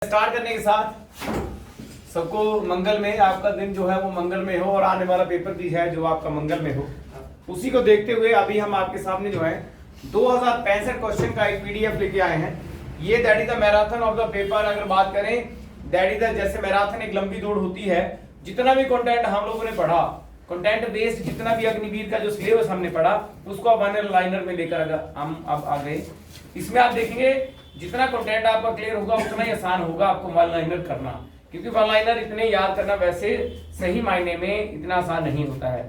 Start करने के साथ सबको मंगल में, आपका दिन जो है वो मंगल में हो और आने वाला पेपर भी है जो आपका मंगल में हो। उसी को देखते हुए अभी हम आपके सामने जो है 2065 क्वेश्चन का एक पीडीएफ लेके आए हैं। ये that is the marathon of the paper. अगर बात करें दैट इज द, जैसे मैराथन एक लंबी दौड़ होती है, जितना भी कंटेंट हम लोगों ने पढ़ा, कंटेंट बेस्ड जितना भी अग्निवीर का जो सिलेबस हमने पढ़ा, उसको अब वन लाइनर में लेकर अगर हम अब आ गए। इसमें आप देखेंगे जितना कंटेंट आपका क्लियर होगा उतना ही आसान होगा आपको वन लाइनर करना, क्योंकि वन लाइनर इतने याद करना वैसे सही मायने में इतना आसान नहीं होता है।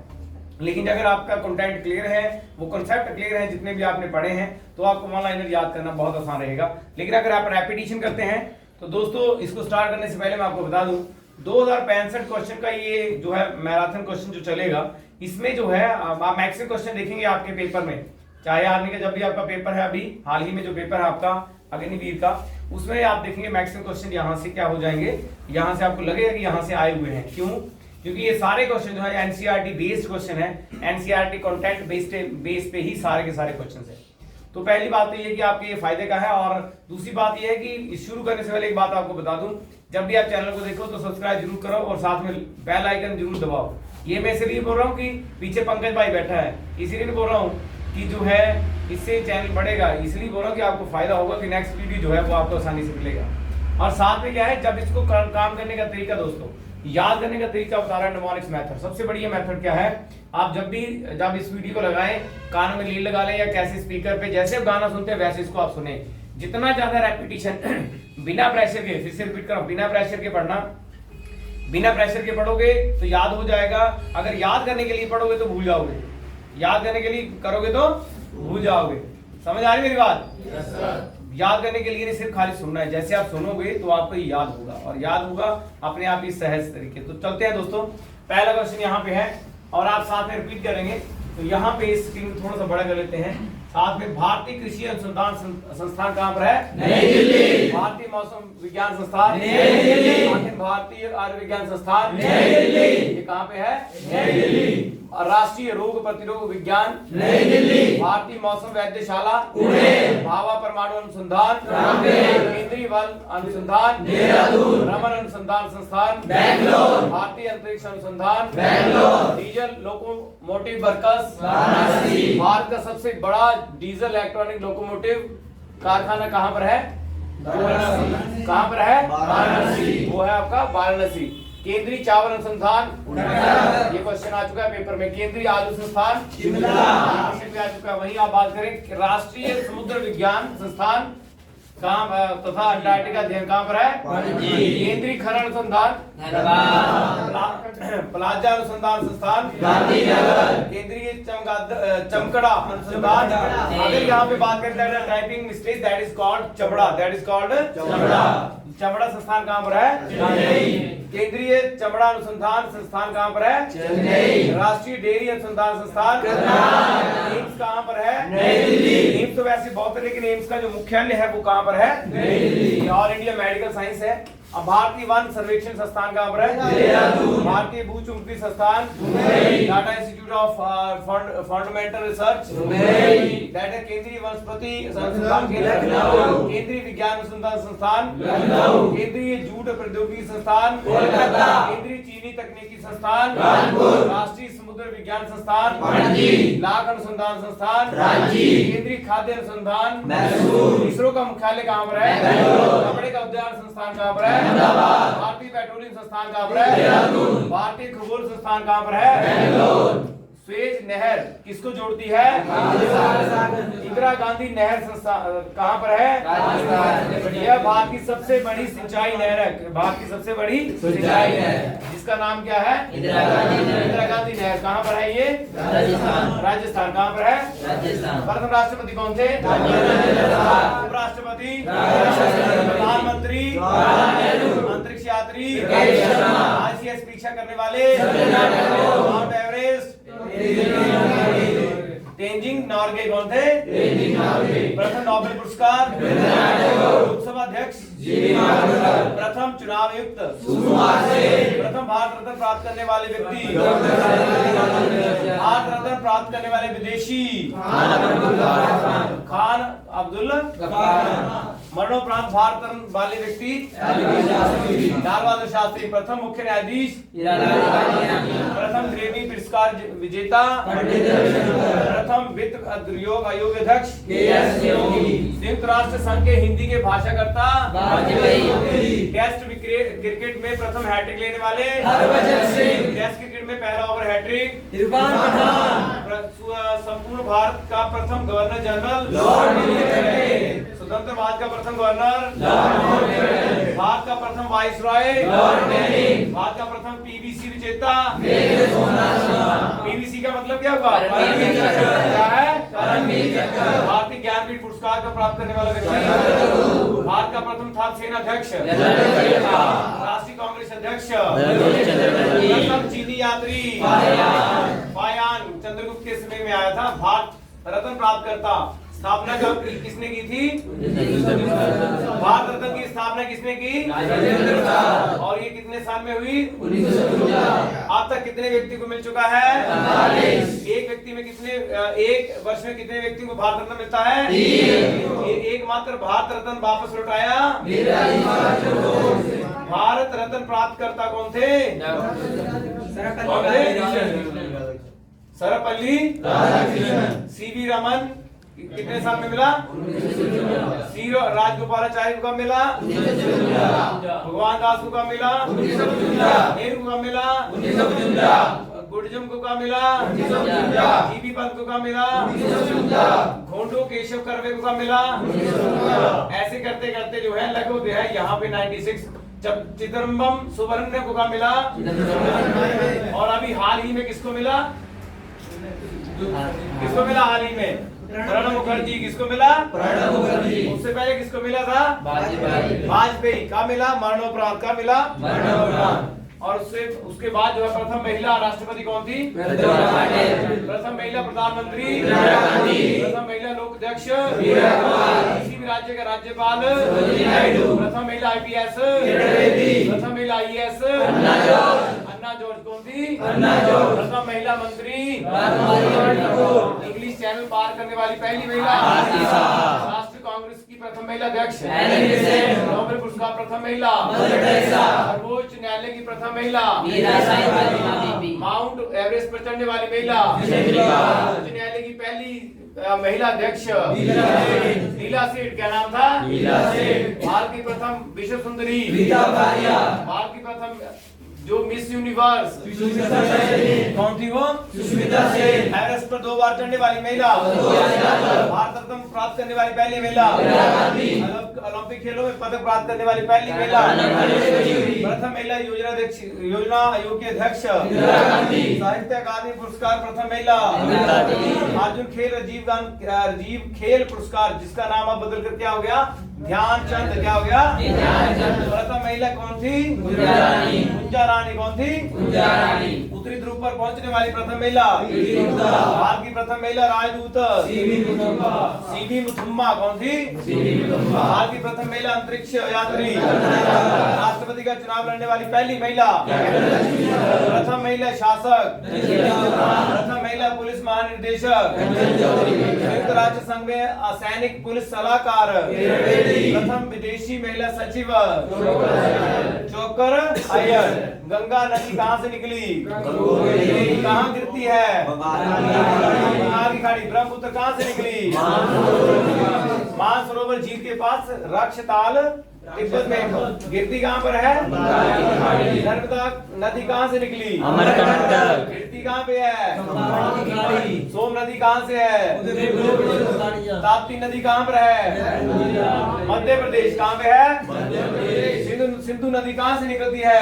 लेकिन अगर आपका कंटेंट क्लियर है, वो कॉन्सेप्ट क्लियर है, जितने भी आपने पढ़े हैं, तो आपको वन लाइनर याद करना बहुत आसान रहेगा। लेकिन अगर आप रेपिटेशन करते हैं तो दोस्तों, इसको स्टार्ट करने से पहले मैं आपको बता दूं 2065 क्वेश्चन का ये जो है मैराथन क्वेश्चन जो चलेगा, इसमें जो है आप मैक्सिमम क्वेश्चन देखेंगे आपके पेपर में, चाहे आर्मी का जब भी आपका पेपर है, अभी हाल ही में जो पेपर है आपका अग्निवीर का, उसमें आप देखेंगे मैक्सिमम क्वेश्चन यहाँ से क्या हो जाएंगे, यहाँ से आपको लगेगा कि यहाँ से आए हुए हैं। क्यों? क्योंकि ये सारे क्वेश्चन जो है एनसीईआरटी बेस्ड क्वेश्चन है, एनसीईआरटी कंटेंट बेस पे ही सारे के सारे क्वेश्चन है। तो पहली बात तो ये कि आपके ये फायदे का है, और दूसरी बात ये है कि शुरू करने से पहले एक बात आपको बता दूं, जब भी आप चैनल को देखो तो सब्सक्राइब जरूर करो और साथ में बेल आइकन जरूर दबाओ। ये मैं इसलिए बोल रहा हूँ कि पीछे पंकज भाई बैठा है, इसीलिए नहीं बोल रहा हूँ कि जो है इससे चैनल बढ़ेगा, इसलिए बोल रहा हूँ कि आपको फायदा होगा कि नेक्स्ट वीडियो जो है वो आपको आसानी से मिलेगा। और साथ में क्या है, जब इसको काम करने का तरीका दोस्तों, याद करने का तरीका बता रहा है निमोनिक्स मेथड। सबसे बढ़िया मेथड क्या है, आप जब इस वीडियो को लगाएं, कान में लीड लगा लें या कैसे स्पीकर पे, जैसे आप गाना सुनते हैं वैसे इसको आप सुने। जितना ज्यादा रेपिटेशन बिना प्रेशर के, फिर से रिपीट करो, बिना प्रेशर के पढ़ना, बिना प्रेशर के पढ़ोगे तो याद हो जाएगा। अगर याद करने के लिए पढ़ोगे तो भूल जाओगे, याद करने के लिए करोगे तो भूल जाओगे। समझ आ रही मेरी बात? yes, sir। याद करने के लिए नहीं सिर्फ खाली सुनना है, जैसे आप सुनोगे तो आपको ये याद होगा, और याद होगा अपने आप ही सहज तरीके। तो चलते हैं दोस्तों, पहला क्वेश्चन यहाँ पे है और आप साथ में रिपीट करेंगे। तो यहाँ पे स्क्रीन थोड़ा सा बड़ा कर लेते हैं। साथ में भारतीय कृषि अनुसंधान संस्थान कहाँ पर है? नई दिल्ली। भारतीय मौसम विज्ञान संस्थान नई दिल्ली। भारतीय आयुर्विज्ञान संस्थान नई दिल्ली, ये कहाँ पे है? नई दिल्ली। राष्ट्रीय रोग प्रतिरोग विज्ञान नई दिल्ली। भारतीय मौसम वैद्यशाला पुणे। भाभा परमाणु अनुसंधान केंद्रीय बल अनुसंधान देहरादून। रमन अनुसंधान संस्थान बेंगलोर। भारतीय अंतरिक्ष अनुसंधान Bangalore. Diesel locomotive works Varanasi. Bharat का सबसे बड़ा डीजल इलेक्ट्रॉनिक लोकोमोटिव कारखाना कहाँ पर है? कहाँ पर है? वाराणसी। वो है आपका वाराणसी। केंद्रीय चावल अनुसंधान, ये क्वेश्चन आ चुका है पेपर में। केंद्रीय आलू संस्थान शिमला, आ चुका है। वहीं आप बात करें राष्ट्रीय समुद्र विज्ञान संस्थान कहाँ तथा अंटार्कटिका अध्ययन कहाँ पर है? केंद्रीय खनन अनुसंधान प्लाजा अनुसंधान संस्थान केंद्रीय चमकड़ा अनुसंधान। अगर यहाँ पे बात करें typing mistake, that is called चमड़ा, दैट इज कॉल्ड चमड़ा संस्थान कहाँ पर है? केंद्रीय चमड़ा अनुसंधान संस्थान कहाँ पर है? चेन्नई। राष्ट्रीय डेयरी अनुसंधान संस्थान एम्स कहाँ पर है? नई दिल्ली। एम्स तो वैसे बहुत है, लेकिन एम्स का जो मुख्यालय है वो कहाँ पर है? नई Delhi. All India medical science है। अब भारतीय वन सर्वेक्षण संस्थान कहाँ पर है? देहरादून। भारतीय भूचुंबकीय संस्थान Mumbai. Tata institute of fundamental research Mumbai. That है केंद्रीय वनस्पति संस्थान लखनऊ। केंद्रीय विज्ञान अनुसंधान संस्थान लखनऊ। केंद्रीय जूट प्रौद्योगिकी संस्थान कोलकाता। केंद्रीय चीनी तकनीकी संस्थान कानपुर। राष्ट्रीय समुद्र विज्ञान संस्थान पणजी। लाख अनुसंधान संस्थान रांची। केंद्रीय खाद्य अनुसंधान मैसूर। इसरो का मुख्यालय कहाँ पर है? कपड़े का उद्यान संस्थान कहाँ पर है? भारतीय पेट्रोलियम संस्थान कहाँ पर है? देहरादून। भारतीय खगोल संस्थान कहाँ पर है? बेंगलोर। स्वेज नहर किसको जोड़ती है? इंदिरा गांधी नहर कहाँ पर है? राजस्थान। यह भारत की सबसे बड़ी सिंचाई नहर है, भारत की सबसे बड़ी सिंचाई नहर, जिसका नाम क्या है? इंदिरा गांधी नहर। कहाँ पर है ये? राजस्थान। कहाँ पर है? राजस्थान। प्रथम राष्ट्रपति कौन थे? उपराष्ट्रपति, प्रधानमंत्री, अंतरिक्ष यात्री, आईसीएस परीक्षा करने वाले, माउंट एवरेस्ट, तेंजिंग नॉर्गे कौन थे? प्रथम नोबेल पुरस्कार, लोकसभा अध्यक्ष, प्रथम चुनाव आयुक्त, प्रथम भारत रत्न प्राप्त करने वाले व्यक्ति, भारत रत्न प्राप्त करने वाले विदेशी, खान अब्दुल गफ्फार। मरणोपरांत भारत रत्न वाले व्यक्ति लाल बहादुर शास्त्री। प्रथम मुख्य न्यायाधीश, प्रथम ग्रेमी पुरस्कार विजेता, प्रथम वित्त आयोग अध्यक्ष, संयुक्त राष्ट्र संघ के हिंदी के भाषाकर्ता, टेस्ट क्रिकेट में प्रथम हैट्रिक लेने वाले, टेस्ट क्रिकेट में पहला ओवर हैट्रिक, संपूर्ण भारत का प्रथम गवर्नर जनरल, स्वतंत्र भारत का प्रथम गवर्नर, भारत का प्रथम वाइस रॉय, भारत का प्रथम पीवीसी विजेता। पीवीसी का मतलब क्या हुआ? क्या है? भारतीय ज्ञानपीठ पुरस्कार का प्राप्त करने वाला व्यक्ति, भारत का प्रथम थल सेना अध्यक्ष, राष्ट्रीय कांग्रेस अध्यक्ष, प्रथम चीनी यात्री फायान चंद्रगुप्त के समय में आया था। भारत रत्न प्राप्त करता। स्थापना कब किसने की थी? भारत रत्न की स्थापना किसने की? और ये कितने साल में हुई? 1952। अब तक कितने व्यक्ति को मिल चुका है? 45। एक वर्ष में कितने व्यक्ति को भारत रत्न मिलता है? एकमात्र भारत रत्न वापस लौटाया। भारत रत्न प्राप्त करता कौन थे? सर्वपल्ली सीवी रमन। कितने साल में मिला? सी राजगोपालाचारी को कब मिला? भगवान दास को कब मिला? नेहरू को कब मिला? गुडजुम को कब मिला? जीबी पंत को कब मिला? घोंडो केशव कर्वे को कब मिला? ऐसे करते करते जो है लगभग जो है यहाँ पे 96। जब चिदम्बरम सुब्रमण्य को कब मिला? और अभी हाल ही में किसको मिला? किसको मिला हाल ही में? प्रणब मुखर्जी। किसको मिला? प्रणब मुखर्जी। उससे पहले किसको मिला था? वाजपेयी। का मिला? मरणोपरांत। का मिला? मरणोपरांत। और उसके बाद जो है प्रथम महिला राष्ट्रपति कौन थी? प्रथम महिला प्रधानमंत्री, प्रथम महिला लोक अध्यक्ष, किसी भी राज्य का राज्यपाल, प्रथम महिला IPS, प्रथम महिला IAS, अन्ना जॉर्ज कौन थी? प्रथम महिला मंत्री, इंग्लिश चैनल पार करने वाली पहली महिला, राष्ट्रीय कांग्रेस की प्रथम महिला अध्यक्ष, नोबेल पुरस्कार प्रथम महिला, सर्वोच्च न्यायालय की प्रथम महिला, माउंट एवरेस्ट पर चढ़ने वाली महिला, उच्च न्यायालय की पहली महिला अध्यक्ष, लीला सेठ। क्या नाम था? भारत की प्रथम विश्व सुंदरी, भारत की प्रथम जो मिस यूनिवर्स कौन थी? वो सुष्मिता सेन। एवरेस्ट पर 2 बार चढ़ने वाली महिला, भारत रत्न प्राप्त करने वाली पहली महिला, ओलंपिक खेलों में पदक प्राप्त करने वाली पहली महिला, प्रथम महिला योजना आयोग के अध्यक्ष, साहित्य अकादमी पुरस्कार प्रथम महिला, अर्जुन खेल राजीव खेल पुरस्कार जिसका नाम अब बदल कर क्या हो गया? ध्यानचंद। क्या हो गया? प्रथम महिला कौन थी? गुंजा रानी। कौन थी? उत्तरी ध्रुव पर पहुंचने वाली प्रथम महिला, भारत की प्रथम महिला राजदूत सीवी मुथुम्मा। कौन थी? भारत की प्रथम महिला अंतरिक्ष यात्री, राष्ट्रपति का चुनाव लड़ने वाली पहली महिला, प्रथम महिला शासक, प्रथम महिला पुलिस महानिदेशक, संयुक्त राष्ट्र संघ में सैनिक पुलिस सलाहकार, प्रथम विदेशी महिला सचिव, चोकर अय्यर। गंगा नदी कहाँ से निकली? कहाँ गिरती है? बंगाल की खाड़ी। ब्रह्मपुत्र कहाँ से निकली? मानसरोवर झील के पास रक्षताल तिब्बत में गिरती कहाँ पर है? नर्मदा नदी कहाँ से निकली? गिरती कहाँ पे है? सोम नदी कहाँ से है? ताप्ती नदी कहाँ पर है? मध्य प्रदेश। कहाँ पे है? सिंधु नदी कहाँ से निकलती है?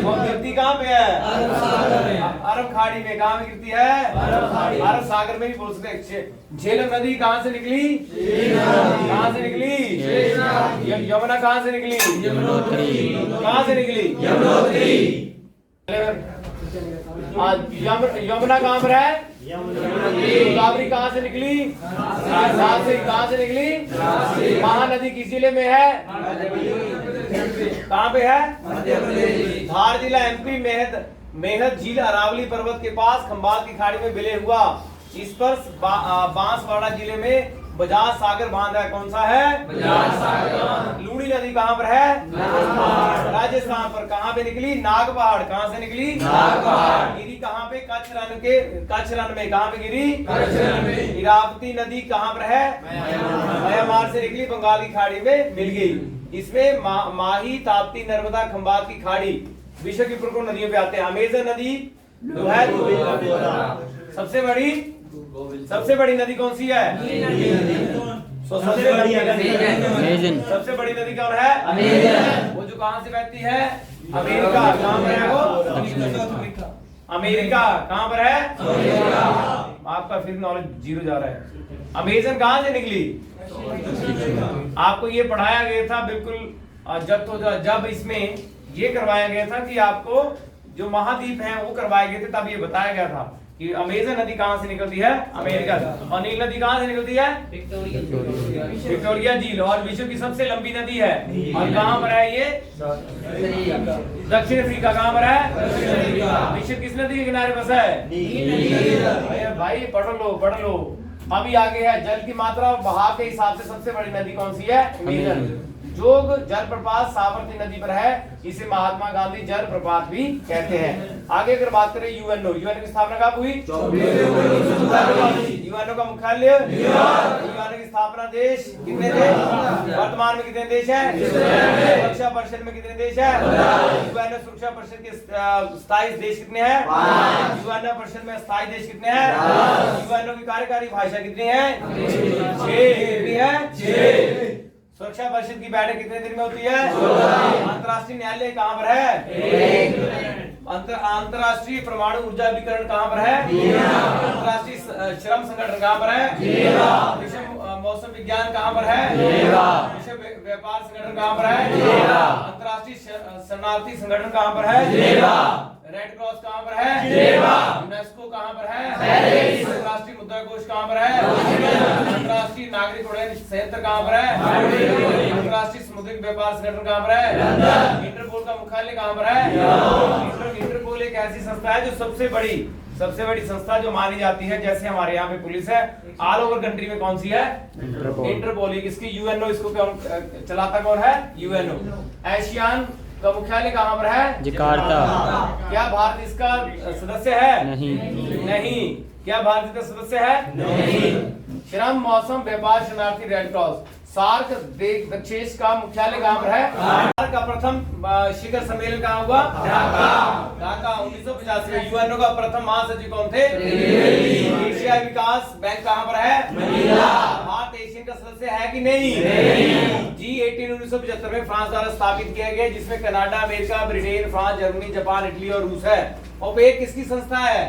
और गिरती कहाँ पे है? अरब खाड़ी में। कहाँ में गिरती है? अरब सागर में भी बोल सकते हैं। झेलम नदी कहाँ से निकली? कहाँ से निकली? यमुना कहाँ से निकली? कहाँ से निकली? यमुना कहाँ पर है? गोदावरी कहाँ से निकली? कहाँ से निकली? महानदी किस जिले में है? कहाँ पे है? धार जिला MP। मेहद झील अरावली पर्वत के पास खंबात की खाड़ी में विलय हुआ। इस पर बांसवाड़ा जिले में बजाज सागर बांध है। कौन सा है? बजाज सागर। लूणी नदी कहाँ पर है? राजस्थान पर। कहाँ पे निकली? नाग पहाड़। कहाँ से निकली? नाग पहाड़। गिरी कहाँ पे? कच्छ रण में। कहाँ पे गिरी? कच्छ रण में। इरावती नदी कहाँ पर है? म्यांमार से निकली, बंगाल की खाड़ी में मिल गई। इसमें माही, ताप्ती, नर्मदा, खंबात की खाड़ी विश्व की प्रमुख नदियों पे आते हैं। अमेजन नदी जो है सबसे बड़ी नदी कौन सी है? सबसे बड़ी नदी कौन है? वो जो कहां से बहती है? अमेरिका। कहां पर है वो? अमेरिका। कहां पर है? आपका फिर नॉलेज जीरो जा रहा है। अमेजन कहां से निकली? आपको ये पढ़ाया गया था बिल्कुल जब इसमें ये करवाया गया था कि आपको जो महाद्वीप हैं वो करवाए गए थे, तब ये बताया गया था कि अमेजन नदी कहां से निकलती है? अमेरिका से। और नील नदी कहां से निकलती है? विक्टोरिया झील। और विश्व की सबसे लंबी नदी है। और कहां पर है ये? दक्षिण अफ्रीका। कहां पर है? विश्व किस नदी के किनारे बसा है? भाई पढ़ लो। अभी आगे है जल की मात्रा और बहाव के हिसाब से सबसे बड़ी नदी कौन सी है? अमेजन। जोग जलप्रपात साबरमती नदी पर है, इसे महात्मा गांधी जलप्रपात भी कहते हैं। आगे अगर बात करें यूएनओ की स्थापना कब हुई? यूएनओ का मुख्यालय यूएनओ की स्थापना देश कितने थे? वर्तमान में कितने देश हैं? सुरक्षा परिषद में कितने देश हैं? यूएनओ सुरक्षा परिषद के स्थायी देश कितने हैं? यूएनओ परिषद में स्थायी देश कितने हैं? यूएनओ की कार्यकारी भाषा कितनी है? 6 सुरक्षा परिषद की बैठक कितने दिन में होती है? अंतरराष्ट्रीय न्यायालय कहाँ पर है? अंतरराष्ट्रीय परमाणु ऊर्जा अभिकरण कहाँ पर है? अंतरराष्ट्रीय श्रम संगठन कहाँ पर है? विश्व मौसम विज्ञान कहाँ पर है? विश्व व्यापार संगठन कहाँ पर है? अंतरराष्ट्रीय शरणार्थी संगठन कहाँ पर है? रेड क्रॉस कहाँ पर है? यूनेस्को कहाँ पर है? अंतरराष्ट्रीय मुद्रा कोष कहाँ पर है? अंतरराष्ट्रीय नागरिक उड्डयन संयंत्र कहाँ पर है? अंतरराष्ट्रीय समुद्री व्यापार संगठन कहाँ पर है? इंटरपोल का मुख्यालय कहाँ पर है? इंटरपोल एक ऐसी संस्था है जो सबसे बड़ी संस्था जो मानी जाती है। जैसे हमारे यहाँ पे पुलिस है, ऑल ओवर कंट्री में कौन सी है? इंटरपोल। इसकी यूएनओ, इसको चलाता कौन है? यूएनओ। एशियान का मुख्यालय कहाँ पर है? जकार्ता। क्या भारत इसका सदस्य है? नहीं। क्या भारत इसका सदस्य है? नहीं। श्रम मौसम व्यापार शरणार्थी रेड क्रॉस। सार्क देश का मुख्यालय कहाँ पर है? सार्क का प्रथम शिखर सम्मेलन कहाँ हुआ? ढाका 1985 में। यूएनओ का प्रथम महासचिव कौन थे? एशिया विकास बैंक कहाँ पर है? भारत एशियन का सदस्य है कि नहीं? G18 1975 में फ्रांस द्वारा स्थापित किया गया, जिसमें Canada, America, Britain, France, Germany, Japan, Italy और रूस है। ओपेक किसकी संस्था है?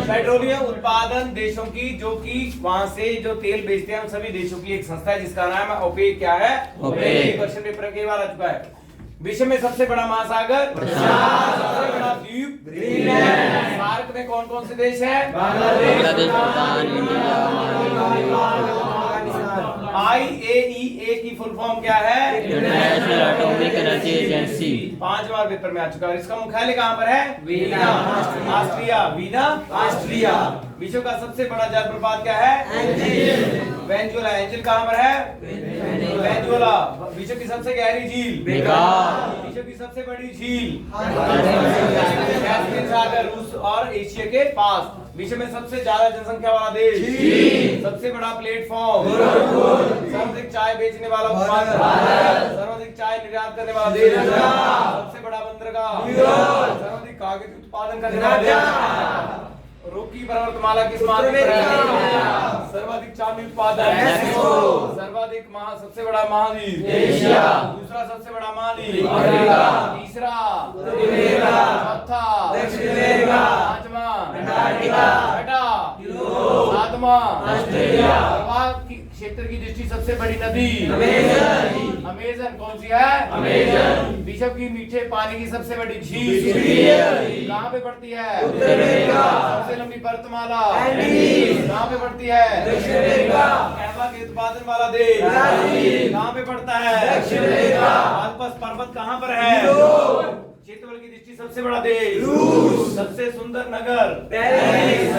पेट्रोलियम उत्पादन देशों की, जो कि वहां से जो तेल बेचते हैं उन सभी देशों की एक संस्था है जिसका नाम है ओपेक। क्या है? ओपेक। क्वेश्चन पेपर कई बार आ चुका है। विश्व में सबसे बड़ा महासागर? सबसे बड़ा द्वीप? ग्रीनलैंड। सार्क में कौन कौन से देश है? बांग्लादेश, भूटान, इंडिया। IAEA की फुल फॉर्म क्या है? International atomic energy agency. 5 बार पेपर में आ चुका है। इसका मुख्यालय कहाँ पर है? वीना, ऑस्ट्रिया। विश्व का सबसे बड़ा जलप्रपात क्या है? वेनेजुएला। एंजल कहाँ पर है? वेनेजुएला। विश्व की सबसे गहरी झील? विश्व की सबसे बड़ी झील? कैस्पियन सागर, रूस और एशिया के पास। विश्व में सबसे ज्यादा जनसंख्या वाला देश? सबसे बड़ा प्लेटफॉर्म? सर्वाधिक चाय बेचने वाला उत्पादक? सर्वाधिक चाय निर्यात करने वाला देश? सबसे बड़ा बंदरगाह? सर्वाधिक कागज उत्पादन करने वाला देश? रोकी पर्वतमाला किस महाद्वीप पर है? सर्वाधिक चांदी उत्पादन? सर्वाधिक सबसे बड़ा महाद्वीप? एशिया। दूसरा सबसे बड़ा महाद्वीप? अफ्रीका। तीसरा? चौथा? दक्षिण अमेरिका। पांचवा? अंटार्कटिका। छठा? यूरोप। सातवां? ऑस्ट्रेलिया। क्षेत्र की दृष्टि सबसे बड़ी नदी? अमेजन। कौन सी है? अमेजन। विश्व की मीठे पानी की सबसे बड़ी झील कहाँ पे पड़ती है? उत्तर अमेरिका। सबसे लंबी पर्वतमाला कहाँ पे पड़ती है? दक्षिण अमेरिका। कैमरा के उत्पादन वाला देश कहाँ पे पड़ता है? दक्षिण अमेरिका। आल्प्स पर्वत कहाँ पर है? क्षेत्रफल की दृष्टि सबसे बड़ा देश? रूस। सबसे सुंदर नगर? पेरिस।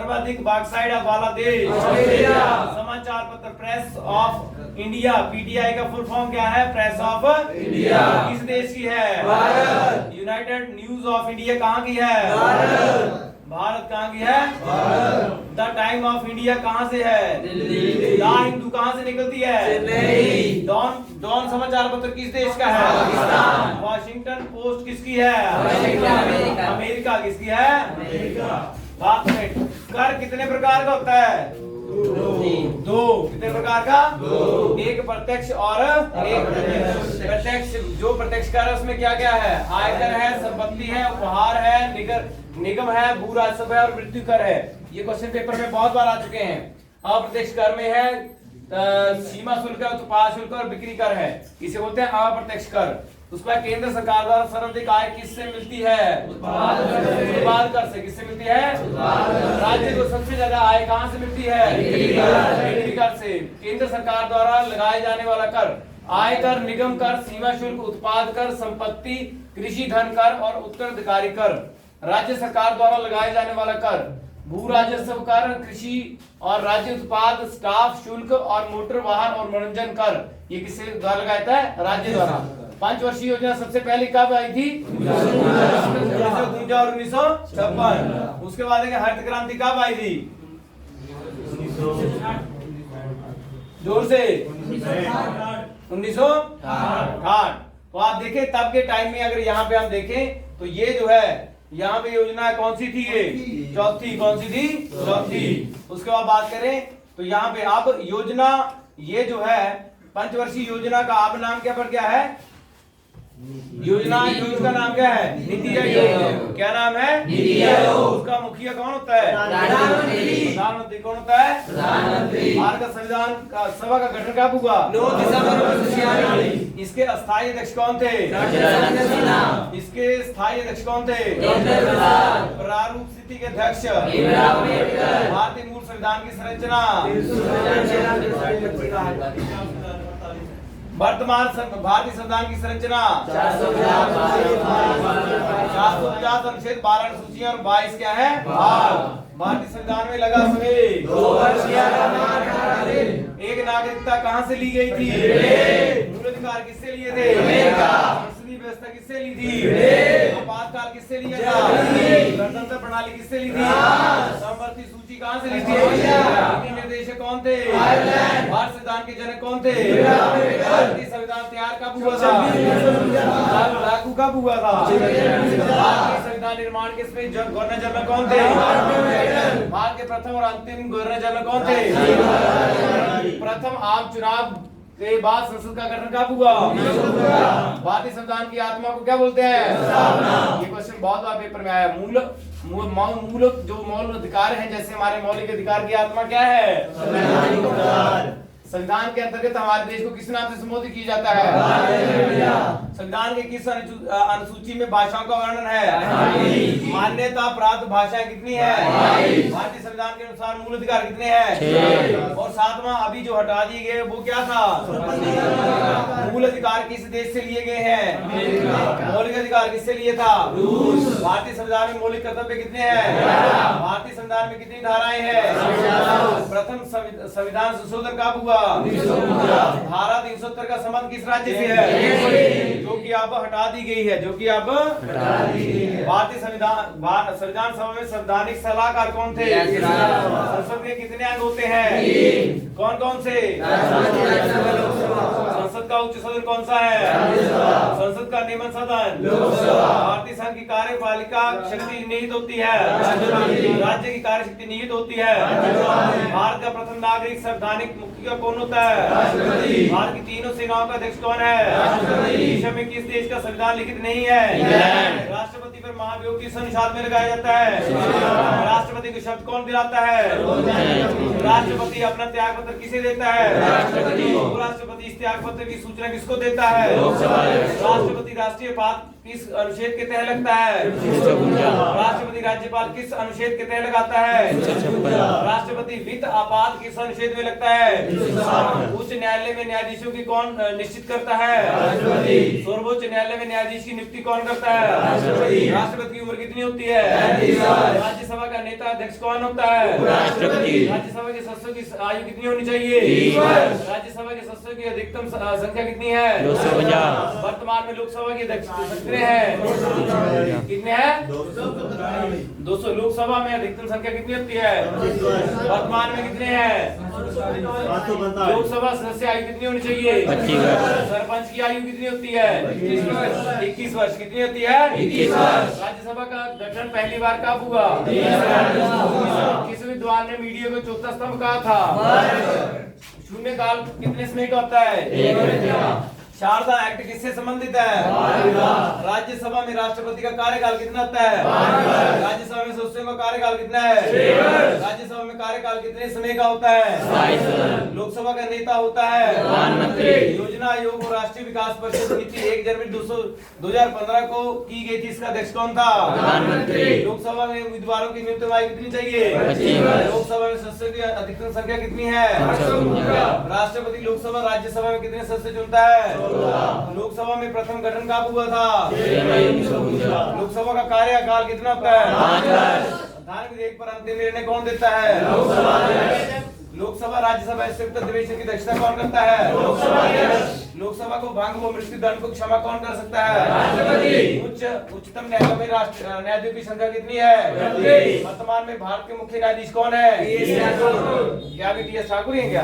सर्वाधिक बाक्साइड वाला देश ऑस्ट्रेलिया। समाचार पत्र प्रेस ऑफ इंडिया पीटीआई का फुल फॉर्म क्या है? Press of India. किस देश की है? Bharat. United news of India कहाँ की है? भारत। भारत कहाँ की है? Bharat. The time of India कहाँ से है? दिल्ली। द हिंदू कहाँ से निकलती है? चेन्नई। डॉन समाचार पत्र किस देश का है? पाकिस्तान। वॉशिंगटन पोस्ट किसकी है? Washington, America. अमेरिका किसकी है? अमेरिका। बात में कर कितने प्रकार का होता है? दो। कितने प्रकार का? दो। एक प्रत्यक्ष और एक प्रत्यक्ष। जो प्रत्यक्ष कर है उसमें क्या क्या है? आयकर है, संपत्ति है, उपहार है, निगम है, भू राजस्व है और मृत्यु कर है। ये क्वेश्चन पेपर में बहुत बार आ चुके हैं। अप्रत्यक्ष कर में है सीमा शुल्क है, उत्पाद शुल्क और बिक्री कर है। इसे बोलते हैं अप्रत्यक्ष कर। उसके बाद केंद्र सरकार द्वारा सर्वाधिक आय किससे मिलती है? उत्पाद कर से। किससे मिलती है? राज्य को सबसे ज्यादा आय कहां से मिलती है? बिक्री कर से। केंद्र सरकार द्वारा लगाए जाने वाला कर आयकर, निगम कर, सीमा शुल्क, उत्पाद कर, संपत्ति, कृषि धन कर और उत्तराधिकारी कर। राज्य सरकार द्वारा लगाए जाने वाला कर भू राजस्व कर, कृषि और राज्य उत्पाद, स्टाफ शुल्क और मोटर वाहन और मनोरंजन कर। ये किससे द्वारा लगाया जाता है? राज्य द्वारा। पंचवर्षीय योजना सबसे पहले कब आई थी? 1953 और 1956। उसके बाद हरित क्रांति कब आई थी? जोर से 1960। तो आप देखें तब के टाइम में, अगर यहाँ पे हम देखें तो ये जो है यहाँ पे योजना कौन सी थी? ये चौथी। कौन सी थी? चौथी। उसके बाद बात करें तो यहाँ पे अब योजना, ये जो है पंचवर्षीय योजना का अब नाम क्या पड़ गया है? योजना का नाम क्या है? नीति आयोग। क्या नाम है? नीति आयोग। उसका मुखिया कौन होता है? प्रधानमंत्री। कौन होता है? प्रधानमंत्री। भारत का संविधान का सभा का गठन कब हुआ? 9 दिसंबर 1946। इसके अस्थायी अध्यक्ष कौन थे? इसके स्थायी अध्यक्ष कौन थे? प्रारूप समिति के अध्यक्ष भारतीय मूल संविधान की संरचना। वर्तमान भारतीय संविधान की संरचना 450 अनुच्छेद 12 अनुसूचियां और 22 क्या है? भारतीय संविधान में लगा समय 2 वर्ष या 18 दिन। एक नागरिकता कहां से ली गई थी? मूल अधिकार किससे लिए थे? संसदीय व्यवस्था किससे ली थी? आपातकाल किससे लिया था? गणतंत्र प्रणाली किससे ली थी? समवर्ती सूची कहां से ली थी? नीति निर्देशक कौन थे? भारत संविधान के जनक कौन थे? भारतीय संविधान तैयार कब हुआ था? लागू कब हुआ था? भारतीय संविधान निर्माण के इसमें गवर्नर जनरल कौन थे? भारत के प्रथम और अंतिम गवर्नर जनरल कौन थे? प्रथम आम चुनाव के बाद संसद का गठन कब हुआ? भारतीय संविधान की आत्मा को क्या बोलते हैं? ये क्वेश्चन बहुत बार पेपर में आया। मूल जो मौलिक अधिकार हैं, जैसे हमारे मौलिक अधिकार की आत्मा क्या है? संविधान के अंतर्गत हमारे देश को किस नाम से संबोधित किया जाता है? संविधान के किस अनुसूची में भाषाओं का वर्णन है? मान्यता प्राप्त भाषाएं कितनी है? भारतीय संविधान के अनुसार मूल अधिकार कितने हैं? और सातवां अभी जो हटा दिए गए वो क्या था? मूल अधिकार किस देश से लिए गए हैं? मौलिक अधिकार किससे लिए था? भारतीय संविधान में मौलिक कर्तव्य कितने हैं? भारतीय संविधान में कितनी धाराएं हैं? प्रथम संविधान संशोधन कब हुआ? धारा 370 का संबंध किस राज्य से है? जो कि अब हटा दी गई है। भारतीय संविधान सभा में संवैधानिक सलाहकार कौन थे? संसद के कितने अंग होते हैं? कौन कौन से? संसद का उच्च सदन कौन सा है? संसद का निम्न सदन। भारतीय संघ की कार्यपालिका शक्ति निहित होती है, राज्य की कार्य शक्ति निहित होती है। भारत का प्रथम नागरिक संवैधानिक मुखिया कौन होता है? भारत की तीनों सेनाओं का अध्यक्ष कौन है? विश्व में किस देश का संविधान लिखित नहीं है? राष्ट्रपति पर महाभियोग किस अनुच्छेद में लगाया जाता है? राष्ट्रपति को शब्द कौन दिलाता है? राष्ट्रपति अपना त्याग पत्र किसे देता है? उपराष्ट्रपति इस त्याग पत्र की सूचना किसको देता है? राष्ट्रपति राष्ट्रीय पात किस अनुच्छेद के तहत लगता है? राष्ट्रपति राज्यपाल किस अनुच्छेद के तहत लगाता है? राष्ट्रपति वित्त आपात किस अनुच्छेद में लगता है? उच्च न्यायालय में न्यायाधीशों की कौन निश्चित करता है? सर्वोच्च न्यायालय में न्यायाधीश की नियुक्ति कौन करता है? राष्ट्रपति की उम्र कितनी होती है? राज्यसभा का नेता अध्यक्ष कौन होता है? राष्ट्रपति। राज्यसभा के सदस्यों की आयु कितनी होनी चाहिए? राज्यसभा के सदस्यों की अधिकतम संख्या कितनी है? 250। वर्तमान में लोकसभा के अध्यक्ष कितने हैं? कितने हैं? 200। लोकसभा में अधिकतम संख्या कितनी होती है? वर्तमान में कितने हैं? लोकसभा सदस्य आयु कितनी होनी चाहिए? 25 वर्ष। सरपंच की आयु कितनी होती है? 21 वर्ष। कितनी होती है? 21 वर्ष। राज्यसभा का गठन पहली बार कब हुआ? किस विद्वान ने मीडिया को चौथा स्तंभ कहा था? शून्य काल कितने समय का होता है? शारदा एक्ट किससे संबंधित है? राज्यसभा में राष्ट्रपति का कार्यकाल कितना होता है? राज्यसभा में सदस्यों का कार्यकाल कितना है? राज्यसभा में कार्यकाल कितने समय का होता है? लोकसभा का नेता होता है प्रधानमंत्री। योजना आयोग और राष्ट्रीय विकास परिषद नीति 1 जनवरी 2015 को की गई थी। इसका अध्यक्ष कौन था? प्रधानमंत्री। लोकसभा में उम्मीदवारों की न्यूनतम आयु कितनी चाहिए? 25 वर्ष। लोकसभा में सदस्यों की अधिकतम संख्या कितनी है? 349। राष्ट्रपति लोकसभा राज्यसभा में कितने सदस्य चुनता है? लोकसभा में प्रथम गठन कब हुआ था? 6 मई 1949। लोकसभा का कार्यकाल कितना होता है? 5 वर्ष। संविधान विधेयक पर अंतिम निर्णय कौन देता है? लोकसभा राज्यसभा संयुक्त अधिवेशन की अध्यक्षता कौन करता है? लोकसभा को भंग व मृत्यु दंड को क्षमा कौन कर सकता है? उच्चतम न्यायालय में न्यायाधीशों की संख्या कितनी है? वर्तमान में भारत के मुख्य न्यायाधीश कौन है? क्या भी टी.एस. ठाकुर हैं क्या?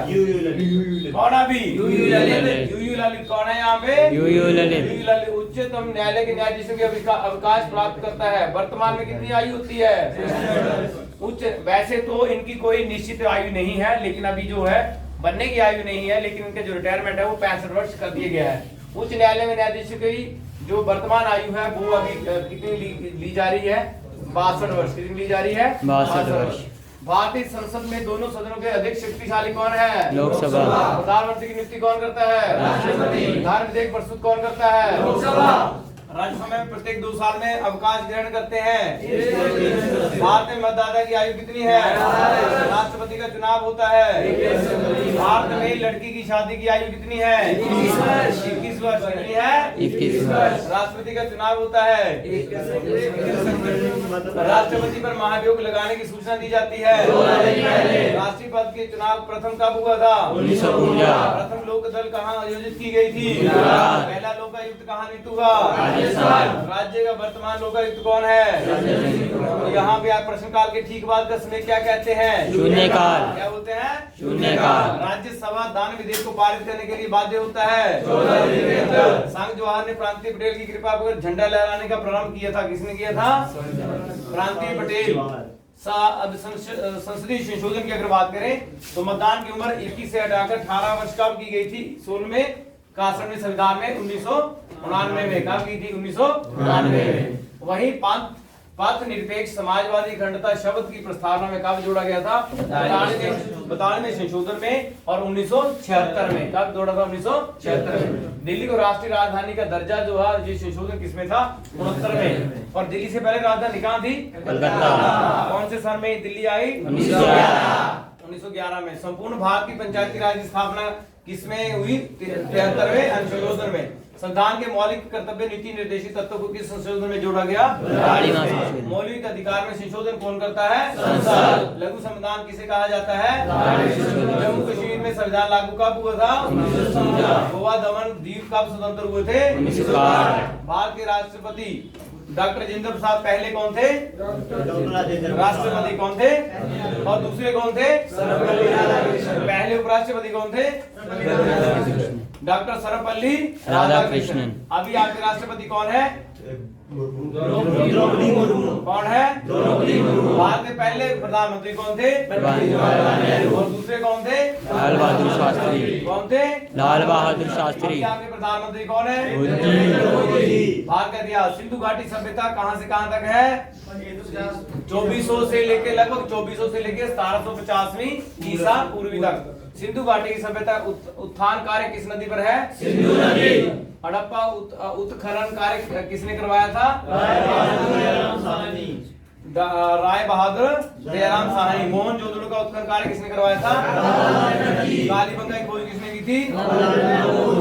कौन अभी? यूयू ललित। यूयू ललित कौन है यहाँ पे? यूयू ललित। यूयू ललित उच्चतम न्यायालय के न्यायाधीशों के अवकाश प्राप्त करता है। वर्तमान में कितनी आयु होती है? उच्च वैसे तो इनकी कोई निश्चित आयु नहीं है, लेकिन अभी जो है बनने की आयु नहीं है, लेकिन इनका जो रिटायरमेंट है वो 65 वर्ष कर दिया गया है। उच्च न्यायालय में न्यायाधीशों की जो वर्तमान आयु है वो अभी कितनी ली जा रही है? 62 वर्ष। कितनी ली जा रही है? 62 वर्ष। भारतीय संसद में दोनों सदनों के अधिक शक्तिशाली कौन है? लोकसभा। प्रधानमंत्री की नियुक्ति कौन करता है? राष्ट्रपति। विधान विधेयक प्रस्तुत कौन करता है? लोकसभा। राज्यसभा में प्रत्येक 2 साल में अवकाश ग्रहण करते हैं। भारत में मतदाता की आयु कितनी है? राष्ट्रपति का चुनाव होता है। भारत में लड़की की शादी की आयु कितनी है? 21 वर्ष। कितनी है? 21 वर्ष। राष्ट्रपति का चुनाव होता है। राष्ट्रपति पर महाभियोग लगाने की सूचना दी जाती है। राष्ट्रीय पद के चुनाव प्रथम कब हुआ था? 1949। प्रथम लोक दल कहाँ आयोजित की गई थी? पहला लोकायुक्त कहाँ नियुक्त हुआ? राज्य का वर्तमान लोकायुक्त कौन है? यहाँ पे आप प्रश्नकाल के ठीक बाद का समय क्या कहते हैं? शून्यकाल। क्या बोलते हैं? शून्यकाल। राज्यसभा दान विधेयक को पारित करने के लिए बाध्य होता है। संघ जवाहर ने प्रांतीय पटेल की कृपा पर झंडा लहराने का प्रारंभ किया था। किसने किया था? प्रांतीय पटेल। अब संसदीय संशोधन की अगर बात करें तो मतदान की उम्र 21 से हटाकर 18 वर्ष कब की गई थी? 16वें कासनवे संविधान में 1999 में कब की थी? 1999 में। वहीं पथ निरपेक्ष समाजवादी अखंडता शब्द की प्रस्तावना में कब जोड़ा गया था? 92 संशोधन में और 1976 में। कब जोड़ा था? 1976 में। दिल्ली को राष्ट्रीय राजधानी का दर्जा जो है ये संशोधन किसमें था? 69 में। और दिल्ली से पहले राजधानी कहाँ थी? कलकत्ता। कौन से साल में दिल्ली आई? 1911 में। संपूर्ण भारत की पंचायती राज की स्थापना किसमें हुई? 73वें संशोधन में। संविधान के मौलिक कर्तव्य नीति निर्देशित तत्वों को किस संशोधन में जोड़ा गया? मौलिक अधिकार में संशोधन कौन करता है? संसद। लघु संविधान किसे कहा जाता है? जम्मू कश्मीर में संविधान लागू कब हुआ था? गोवा दमन द्वीप कब स्वतंत्र हुए थे? 1960। भारत के राष्ट्रपति डॉक्टर राजेंद्र प्रसाद पहले कौन थे? राष्ट्रपति कौन थे? और दूसरे कौन थे? पहले उपराष्ट्रपति कौन थे? डॉक्टर सर्वपल्ली राधाकृष्णन। अभी आपके राष्ट्रपति कौन है? कौन है? भारत के पहले प्रधानमंत्री कौन थे? और दूसरे कौन थे? लाल बहादुर शास्त्री। कौन थे? लाल बहादुर शास्त्री। आपके प्रधानमंत्री कौन है? मोदी। भारत का इतिहास। सिंधु घाटी सभ्यता कहां से कहां तक है? 2400 से लेके लगभग 2400 से लेके 1750वीं ईसा पूर्वी तक। सिंधु घाटी की सभ्यता उत्थान कार्य किस नदी पर है? सिंधु नदी। हड़प्पा उत्खनन कार्य किसने करवाया था? राय बहादुर दयाराम शाही। मोहनजोदड़ो का उत्खनन कार्य किसने करवाया था? कालीबंगा की खोज किसने की थी?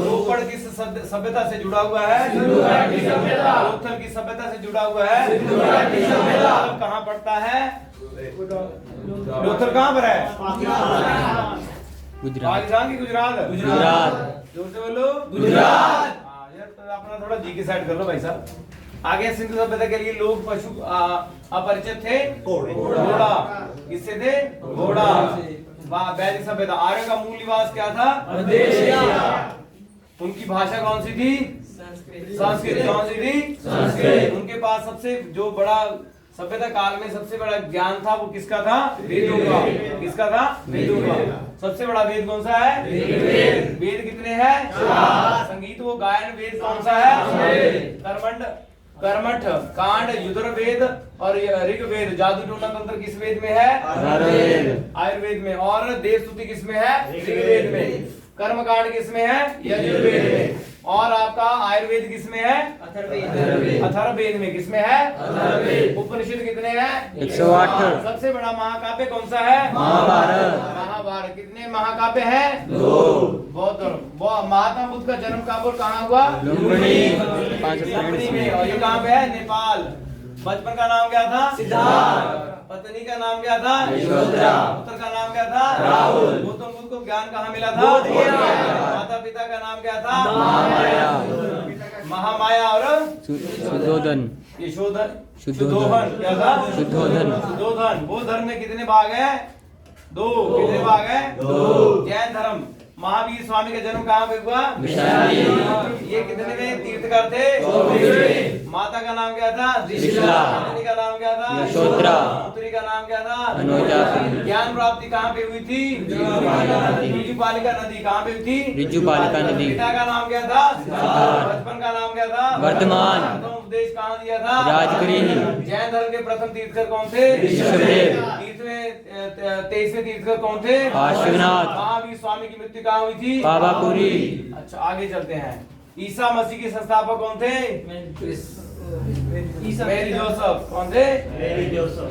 रोपड़ किस सभ्यता से जुड़ा हुआ है? लोथल की सभ्यता से जुड़ा हुआ है। लोथल कहाँ पड़ता है? लोथल कहाँ पर है? गुजरात। पाकिस्तान की गुजरात? गुजरात। जोर से बोलो गुजरात। हाँ, यार तो अपना थोड़ा जी के साइड कर लो भाई साहब। आगे सिंधु सभ्यता के लिए लोग पशु अपरिचित थे। घोड़ा किससे थे? घोड़ा। वैदिक सभ्यता आर्य का मूल निवास क्या था? उनकी भाषा कौन सी थी? संस्कृत। कौन सी थी? संस्कृत। उनके पास सबसे जो बड़ा सभ्यता काल में सबसे बड़ा ज्ञान था वो किसका था? वेदों का। किसका था? वेदों का। सबसे बड़ा वेद कौन सा है? वेद कितने हैं? संगीत वो गायन वेद कौन सा है? कर्मठ, कांड, युजुर्वेद और ऋग्वेद। जादू टोना तंत्र किस वेद में है? आयुर्वेद में। और देवस्तुति किस में है? ऋग्वेद में। कर्मकांड किस में है? यजुर्वेद में। और आपका आयुर्वेद किस में है? अथर्ववेद में। किस में है? उपनिषद कितने हैं? 108। सबसे बड़ा महाकाव्य कौन सा है? महाभारत। कितने महाकाव्य हैं? 2। बहुत महात्मा बुद्ध का जन्म कहाँ और कहाँ हुआ? लुम्बिनी में। और ये कहाँ पे है? नेपाल। बचपन का नाम क्या था? सिद्धार्थ। पत्नी का नाम क्या था? यशोधरा। पुत्र का नाम क्या था? राहुल। गौतम बुद्ध को ज्ञान कहाँ मिला था? माता पिता का नाम क्या था? महामाया और शुद्धोधन। यशोधन। शुद्धोधन। क्या था? शुद्धोधन। शुद्धोधन। वो धर्म में कितने भाग हैं? 2। कितने भाग हैं? 2। जैन धर्म। महावीर स्वामी का जन्म कहाँ पे हुआ? ये कितने में तीर्थकर थे? माता का नाम क्या था? पत्नी का नाम क्या था? यशोधरा। पुत्री का नाम क्या था? अनुजा। ज्ञान प्राप्ति कहाँ पे हुई थी? ऋजुपालिका नदी। कहाँ पे हुई थी? ऋजुपालिका नदी। पिता का नाम क्या था? बचपन का नाम क्या था? वर्तमान। प्रथम उपदेश कहाँ दिया था? राजगिरी। जैन धर्म के प्रथम तीर्थकर कौन थे? ऋषभदेव। 23वें तीर्थकर कौन थे? पार्श्वनाथ। महावीर स्वामी की मृत्यु कहाँ हुई थी? पावापुरी। अच्छा आगे चलते हैं। ईसा मसीह के संस्थापक कौन थे? मेरी जोसेफ। कौन थे?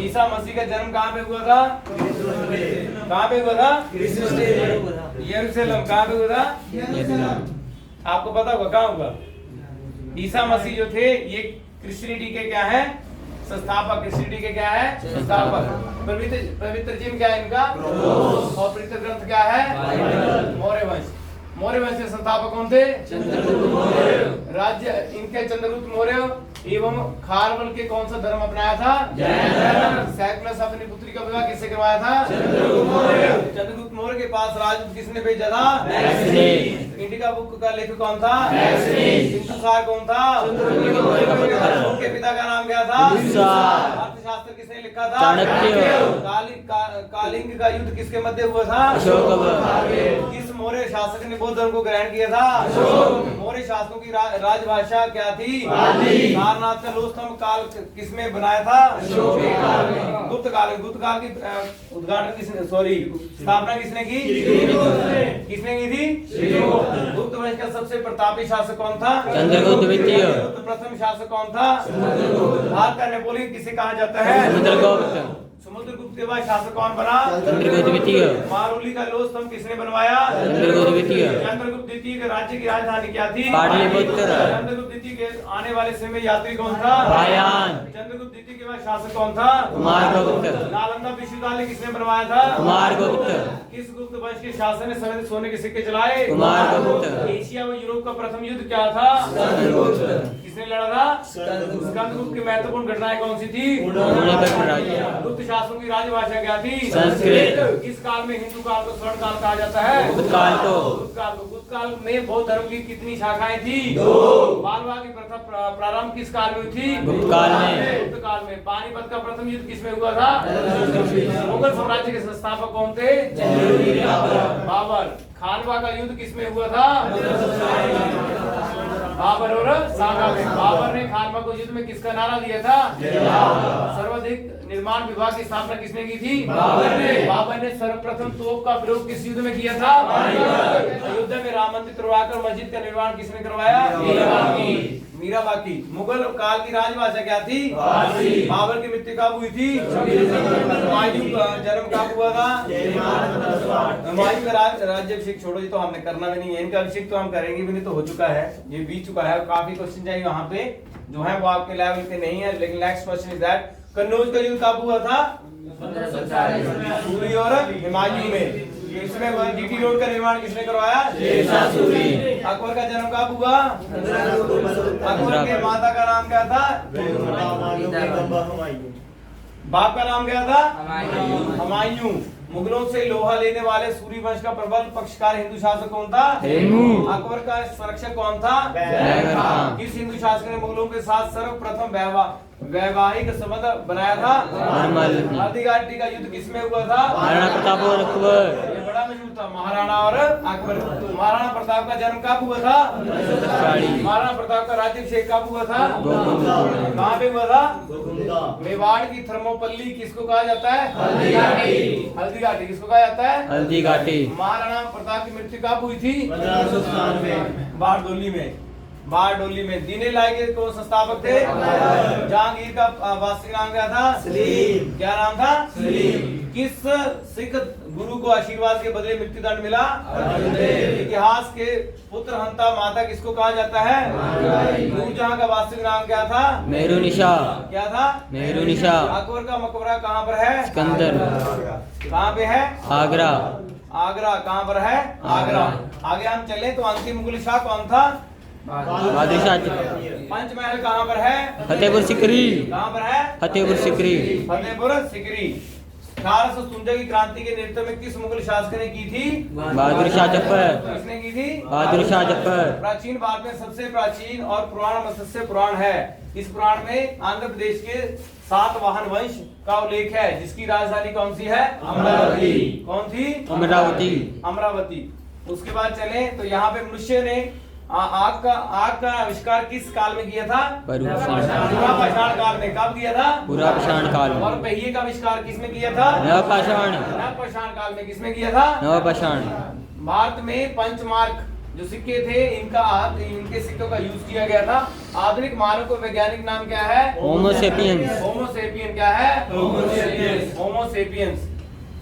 ईसा मसीह का जन्म कहाँ पे हुआ था? कहाँ पे हुआ था? यरूशलेम। कहाँ पे हुआ था? आपको पता होगा कहाँ हुआ? ईसा मसीह जो थे ये क्रिश्चियनिटी के क्या है? संस्थापक। क्रिश्चियनिटी के क्या है? संस्थापक। पवित्र चिन्ह क्या है इनका? और पवित्र ग्रंथ क्या है? मौर्य वंश। मौर्य वंश के संस्थापक कौन थे? चंद्रगुप्त मौर्य। राज्य इनके चंद्रगुप्त मौर्य एवं खारवल के कौन सा धर्म अपनाया था? जैन धर्म। सैकलस अपनी पुत्री का विवाह किससे करवाया था? चंद्रगुप्त मौर्य के पास राजदूत किसने भेजा था? इंडिका बुक का लेखक कौन था? सिंधुसार कौन था? उनके पिता का नाम क्या था? अर्थशास्त्र किसने लिखा था? चाणक्य। कालिंग का युद्ध किसके मध्य हुआ था? किस मौर्य शासक ने बौद्ध धर्म को ग्रहण किया था? मौर्य शासकों की राजभाषा क्या थी? सारनाथ का लोहस्तंभ काल किसमें बनाया था? गुप्त काल में। गुप्त काल की उद्घाटन किसने स्थापना किसने की? किसने की थी? गुप्त वंश का सबसे प्रतापी शासक कौन था? चंद्रगुप्त द्वितीय। प्रथम शासक कौन था? भारत का नेपोलियन किसे कहा जाता है? समुद्रगुप्त। समुद्रगुप्त के बाद शासक कौन बना? चंद्रगुप्त द्वितीय। मारुली का लोहस्तंभ किसने बनवाया? चंद्रगुप्त द्वितीय। चंद्रगुप्त द्वितीय के राज्य की राजधानी क्या थी? पाटलिपुत्र। चंद्रगुप्त द्वितीय के आने वाले समय यात्री कौन था? बायान। चंद्रगुप्त द्वितीय के बाद शासक कौन था? कुमारगुप्त। नालंदा विश्वविद्यालय किसने बनवाया था? कुमारगुप्त। किस गुप्त वंश के शासन ने सफेद सोने के सिक्के चलाए? कुमारगुप्त। एशिया व यूरोप का प्रथम युद्ध क्या था? किसने लड़ा था? स्कंदगुप्त की महत्वपूर्ण घटनाएं कौन सी थी? गुप्त शासकों की राजभाषा क्या थी? संस्कृत। किस काल में हिंदू काल को स्वर्ण काल कहा जाता है? गुप्त काल को। गुप्त काल में बौद्ध धर्म की कितनी शाखाएं थी? 2। मालवा की प्रथा प्रारंभ किस काल में हुई थी? गुप्त काल में। गुप्त काल में। पानीपत का प्रथम युद्ध किसमें हुआ था? मुगल साम्राज्य के संस्थापक कौन थे? बाबर। खानवा का युद्ध किसमें हुआ था? बाबर और सागा में। बाबर ने खानवा को युद्ध में किसका नारा दिया था? सर्वाधिक निर्माण विभाग की स्थापना किसने की थी? बाबर ने सर्वप्रथम तोप का प्रयोग किस युद्ध में किया था? अयोध्या में राम मंदिर तुड़वाकर मस्जिद का निर्माण किसने करवाया? मीराबाकी। मुगल काल की राजभाषा क्या थी? फारसी। बाबर की मृत्यु कब हुई थी? हुमायूं का जन्म कब हुआ था? हुमायूं का राज्याभिषेक छोड़ो, ये तो हमने करना भी नहीं है, इनका अभिषेक तो हम करेंगे भी नहीं, तो हो चुका है, ये बीत चुका है। काफी क्वेश्चन चाहिए वहां पे जो है वो आपके लेवल के नहीं है। लेकिन next question is that Kannauj का युद्ध कब हुआ था? 1540 सूरी और हुमायूं में। इसमें जीटी रोड का निर्माण किसने करवाया? शेरशाह सूरी। अकबर का जन्म कब हुआ? अकबर के माता का नाम क्या था? बाप का नाम क्या था? हुमायूं। मुगलों से लोहा लेने वाले सूरी वंश का प्रबल पक्षकार हिंदू शासक कौन था? तैमूर। अकबर का संरक्षक कौन था? बैबर खान। किस हिंदू शासक ने मुगलों के साथ सर्वप्रथम वैवाहिक संबंध बनाया था? नॉर्मल। हल्दीघाटी का युद्ध किसमें हुआ था? महाराणा प्रताप और अकबर। ये बड़ा मशहूर था, महाराणा और अकबर। महाराणा प्रताप का जन्म कब हुआ था? 1540। महाराणा प्रताप का राज्याभिषेक कब हुआ था? गोकुंदा। कहाँ पे हुआ था? मेवाड़ की थर्मोपल्ली किसको कहा जाता है? हल्दीघाटी। हल्दीघाटी किसको कहा जाता है? हल्दीघाटी। महाराणा प्रताप की मृत्यु कब हुई थी? 1597 बारडोली में। बारडोली में। दीने लाए के कौन संस्थापक थे? जहांगीर का वास्तविक नाम क्या था? सलीम। क्या नाम था? सलीम। किस सिख गुरु को आशीर्वाद के बदले मृत्युदंड मिला? अर्जुनदेव। इतिहास के पुत्र हंता माता किसको कहा जाता है? नूरजहां का वास्तविक नाम क्या था? मेहरुनिशा। क्या था? मेहरुनिशा। अकबर का मकबरा कहाँ पर है? सिकंदर। कहाँ पे है? आगरा। आगरा। कहाँ पर है? आगरा। आगे हम चले तो अंतिम मुगल शाह कौन था? बहादुर शाह। पंचमहल कहाँ पर है? फतेहपुर सिकरी। कहाँ पर है? फतेहपुर सिकरी। फतेहपुर सिकरी। 1857 की क्रांति के नेतृत्व में किस मुगल शासक ने की थी? बहादुर शाह जफर। किसने की थी? बहादुर शाह जफर। प्राचीन भारत में सबसे प्राचीन और पुराण मत्स्य पुराण है। इस पुराण में आंध्र प्रदेश के 7 वाहन वंश का उल्लेख है, जिसकी राजधानी कौन सी है? अमरावती। कौन थी? अमरावती। अमरावती। उसके बाद चले तो यहाँ पे मनुष्य ने आग का आविष्कार किस काल में किया था? पुरापाषाण काल में। कब किया था? पुरापाषाण काल में। और पहिए का आविष्कार किसमें किया था? नवपाषाण। नवपाषाण काल में। किसमें किया था? नवपाषाण। भारत में पंचमार्क जो सिक्के थे इनके सिक्कों का यूज किया गया था। आधुनिक मानव को वैज्ञानिक नाम क्या है? होमो सेपियंस। होमो सेपियन। क्या है? होमो सेपियंस।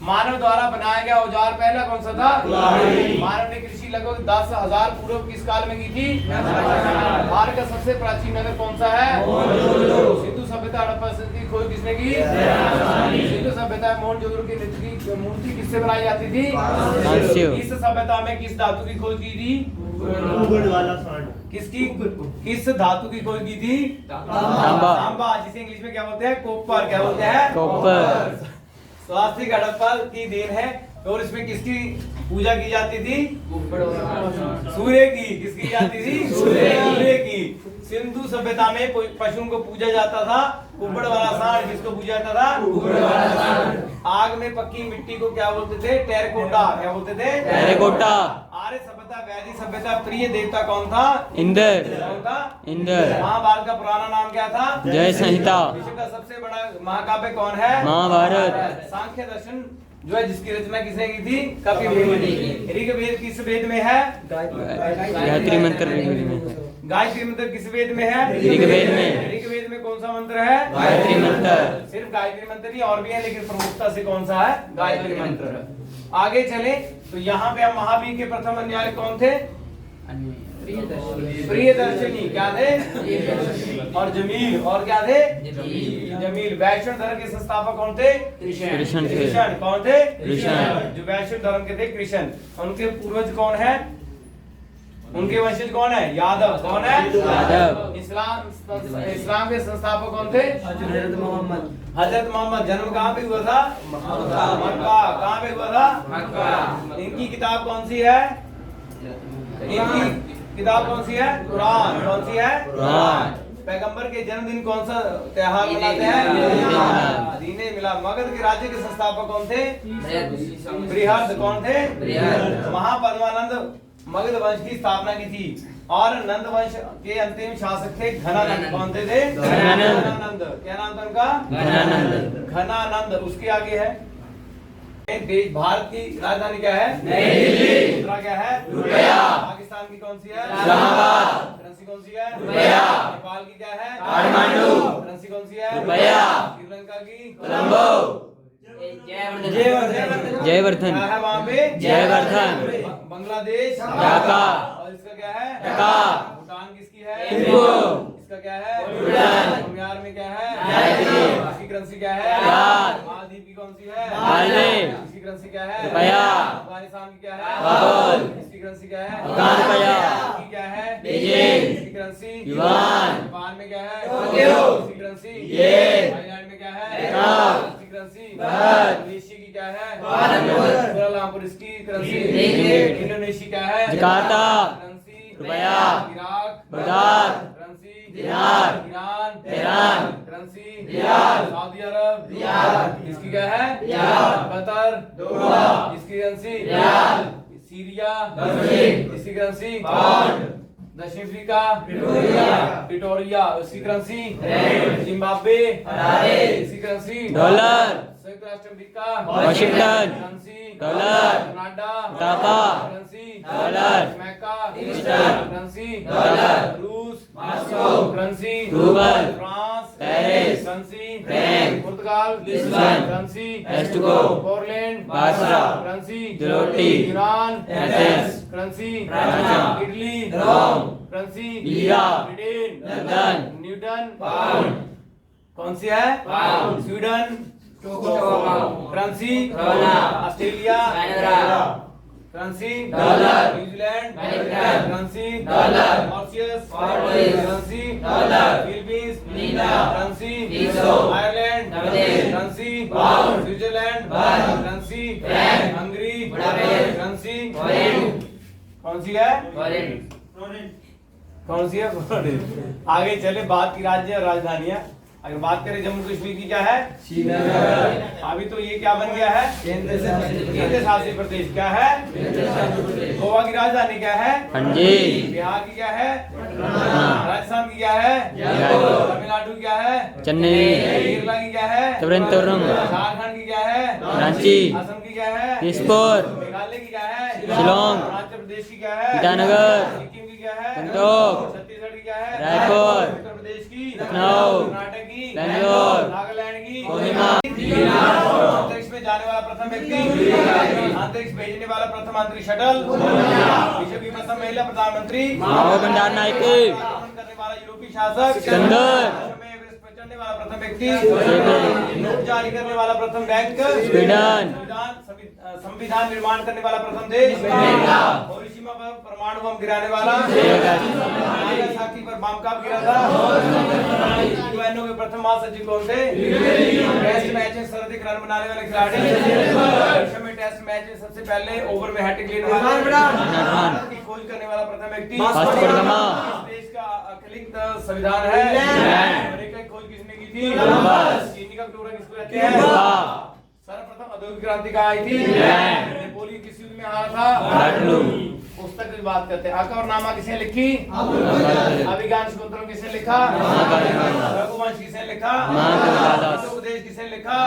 मानव द्वारा बनाया गया औजार पहला कौन सा था? कुल्हाड़ी। मानव ने कृषि लगभग 10,000 पूर्व किस काल में की थी? भारत का सबसे प्राचीन नगर कौन सा है? सिंधु सभ्यता हड़प्पा की खोज किसने की? सिंधु सभ्यता मोहनजोदड़ो की नृत्य की मूर्ति किससे बनाई जाती थी? कांस्य। इस सभ्यता में किस धातु की खोज की थी? किसकी? किस धातु की खोज की थी? तांबा। तांबा, जिसे इंग्लिश में क्या बोलते हैं? कॉपर। क्या बोलते हैं? कॉपर। स्वास्तिक हड़प्पा की देन है। और इसमें किसकी पूजा की जाती थी? सूर्य की। किसकी जाती थी? सूर्य की। सिंधु सभ्यता में पशुओं को पूजा जाता था। कुबड़ वाला सांड किसको पूजा जाता था? कुबड़ वाला सांड। आग में पक्की मिट्टी को क्या बोलते थे? टेराकोटा। क्या बोलते थे? टेराकोटा। आर्य सभ्यता वैदिक सभ्यता प्रिय देवता कौन था? इंद्र। कौन था? इंद्र। महाभारत का पुराना नाम क्या था? जय संहिता। विश्व का सबसे बड़ा महाकाव्य कौन है? महाभारत। सांख्य दर्शन जो है जिसकी रचना किसने की थी? कपिल मुनि ने। ऋग्वेद किस वेद में है? गायत्री मंत्र ऋग्वेद में। गायत्री मंत्र किस वेद में है? ऋग्वेद में। ऋग्वेद में कौन सा मंत्र है? गायत्री मंत्र। सिर्फ गायत्री मंत्र ही, और भी है लेकिन प्रमुखता से कौन सा है? गायत्री मंत्र। आगे चले तो यहाँ पे हम महावीर के प्रथम अन्यायी कौन थे? प्रियदर्शनी। क्या थे? और जमील। और क्या थे? जमील। वैष्णव धर्म के संस्थापक कौन थे? कृष्ण थे। कृष्ण। कौन थे? कृष्ण। जो वैष्णव धर्म के थे कृष्ण। उनके पूर्वज कौन है? उनके वंशज कौन है? यादव। कौन है? यादव। इस्लाम के संस्थापक कौन थे? हजरत मोहम्मद। जन्म कहाँ पे हुआ था? मक्का। कहाँ पे हुआ था? मक्का। इनकी किताब कौन सी है? इनकी किताब कौन सी है? कुरान। कौन सी है? कुरान। पैगंबर के जन्मदिन कौन सा त्योहार मनाते हैं? दीने मिलाद। मगध के राज्य के संस्थापक कौन थे? बृहद। कौन थे? महापद्मानंद मगध वंश की स्थापना की थी। और नंद वंश के अंतिम शासक थे घनानंद। कौन थे? घनानंद। क्या नाम था उनका? घनानंद। घनानंद। उसके आगे है भारत की राजधानी क्या है? नई दिल्ली। मुद्रा क्या है? रुपया। पाकिस्तान की कौन सी है? इस्लामाबाद। करेंसी कौन सी है? रुपया। नेपाल की क्या है? काठमांडू। करेंसी कौन सी है? रुपया। श्रीलंका की? कोलंबो। जयवर्धन। क्या है वहाँ पे? जयवर्धन। बांग्लादेश? ढाका। और इसका क्या है? ढाका। भूटान किसकी है? थिम्पू। इसका क्या है? भूटान। म्यांमार में क्या है? मालदीव। इसकी करेंसी क्या है? याद। मालदीव की कौन सी है? मालदीव। इसकी करेंसी क्या है? रुपया। अफगानिस्तान की क्या है? काबुल। इसकी करेंसी क्या है? अफगान रुपया। इसकी क्या है? बीजिंग। इसकी करेंसी? युआन। जापान में क्या है? टोक्यो। इसकी करेंसी? येन। थाईलैंड में क्या है? कप। इसकी करेंसी? बात। इंडोनेशिया की क्या है? कुआलालंपुर। कुआलालंपुर। इसकी करेंसी? ringgit। इंडोनेशिया क्या है? जकार्ता। करेंसी? रुपया। Iraq? Baghdad. Currency? Dinar. Iran? Tehran. Currency? Rial. सऊदी अरब? रियाल। इसकी क्या है? रियाल। कतर? दोहा। इसकी करेंसी? रियाल। सीरिया? दमिश्क। इसकी करेंसी? पाउंड। दक्षिण अफ्रीका? प्रिटोरिया। प्रिटोरिया। इसकी करेंसी? रैंड। जिम्बाब्वे? हरारे। इसकी करेंसी? डॉलर। संयुक्त राष्ट्र America? Washington. Currency? Dollar. Canada? टापा। करेंसी? डॉलर। जमैका? ईस्टर। करेंसी? डॉलर। रूस? Moscow. Currency? Rouble. France? Paris. Currency? Franc. पुर्तगाल? लिस्बन। करेंसी? एस्टुगो। Poland? Basra. Currency? Zloty. Iran? Athens. Currency? France. Italy? Rome. Currency? Lira. Britain? London. Newton? Pound. कौन सी है? Pound. Sweden? Currency? Dollar. Australia? Canada. Currency? Dollar. New Zealand? American. Currency? Dollar. Mauritius? Portuguese. Currency? Dollar. Philippines? Lira. Currency? Peso. Ireland? नवदेश। Currency? Pound. Switzerland? बार। Currency? Franc. Hungary? Budapest. Currency? Forint. कौन सी है? Foreign. कौन सी है? आगे चले, बात की राज्य और राजधानियां। अगर बात करें जम्मू कश्मीर की क्या है? श्रीनगर। अभी तो ये क्या बन गया है? केंद्र शासित प्रदेश क्या है? गोवा की राजधानी क्या है? पणजी। बिहार की क्या है? राजस्थान की क्या है? जयपुर। तमिलनाडु की क्या है? चेन्नई। केरला की क्या है? तिरुवनंतपुरम। झारखंड की क्या है? रांची। असम की क्या है? दिसपुर। मेघालय की क्या है? शिलोंग। अरुणाचल प्रदेश की क्या है? ईटानगर। सिक्किम की क्या है? गंगटोक। छत्तीसगढ़ की क्या है? रायपुर। उत्तर प्रदेश की? लखनऊ। कर्नाटक की? बैंगलोर। नागालैंड की? कोहिमा। अंतरिक्ष में जाने वाला प्रथम व्यक्ति? अंतरिक्ष भेजने वाला प्रथम अंतरिक्ष शटल? विश्व की प्रथम महिला प्रधानमंत्री? माओ भंडार नायक। आक्रमण करने वाला यूरोपीय शासक? सिकंदर। विश्व में एवरेस्ट पर चढ़ने वाला प्रथम व्यक्ति? स्वीडन। नोट जारी करने वाला प्रथम बैंक? स्वीडन। संविधान निर्माण करने वाला प्रथम देश? अमेरिका। हिरोशिमा पर परमाणु बम गिराने वाला? नागासाकी पर बम कब गिरा था? यूएनओ के प्रथम महासचिव कौन थे? टेस्ट मैच में सर्वाधिक रन बनाने वाले खिलाड़ी? विश्व में टेस्ट मैच में सबसे पहले ओवर में हैट्रिक लेने वाला? की खोज करने वाला प्रथम व्यक्ति? Vasco da Gama. इस देश का अखिलिंग संविधान है? अमेरिका की खोज किसने की थी? कोलंबस। चीनी का कटोरा किसको कहते हैं? सर्वप्रथम औद्योगिक क्रांति कहाँ आई थी? नेपोलियन किस युद्ध में हारा था? वाटरलू। पुस्तक की बात करते हैं। अकबरनामा किसने लिखी? अभिज्ञान शाकुंतलम किसने लिखा? रघुवंश किसने लिखा? महाकविदास। उपदेश किसने लिखा?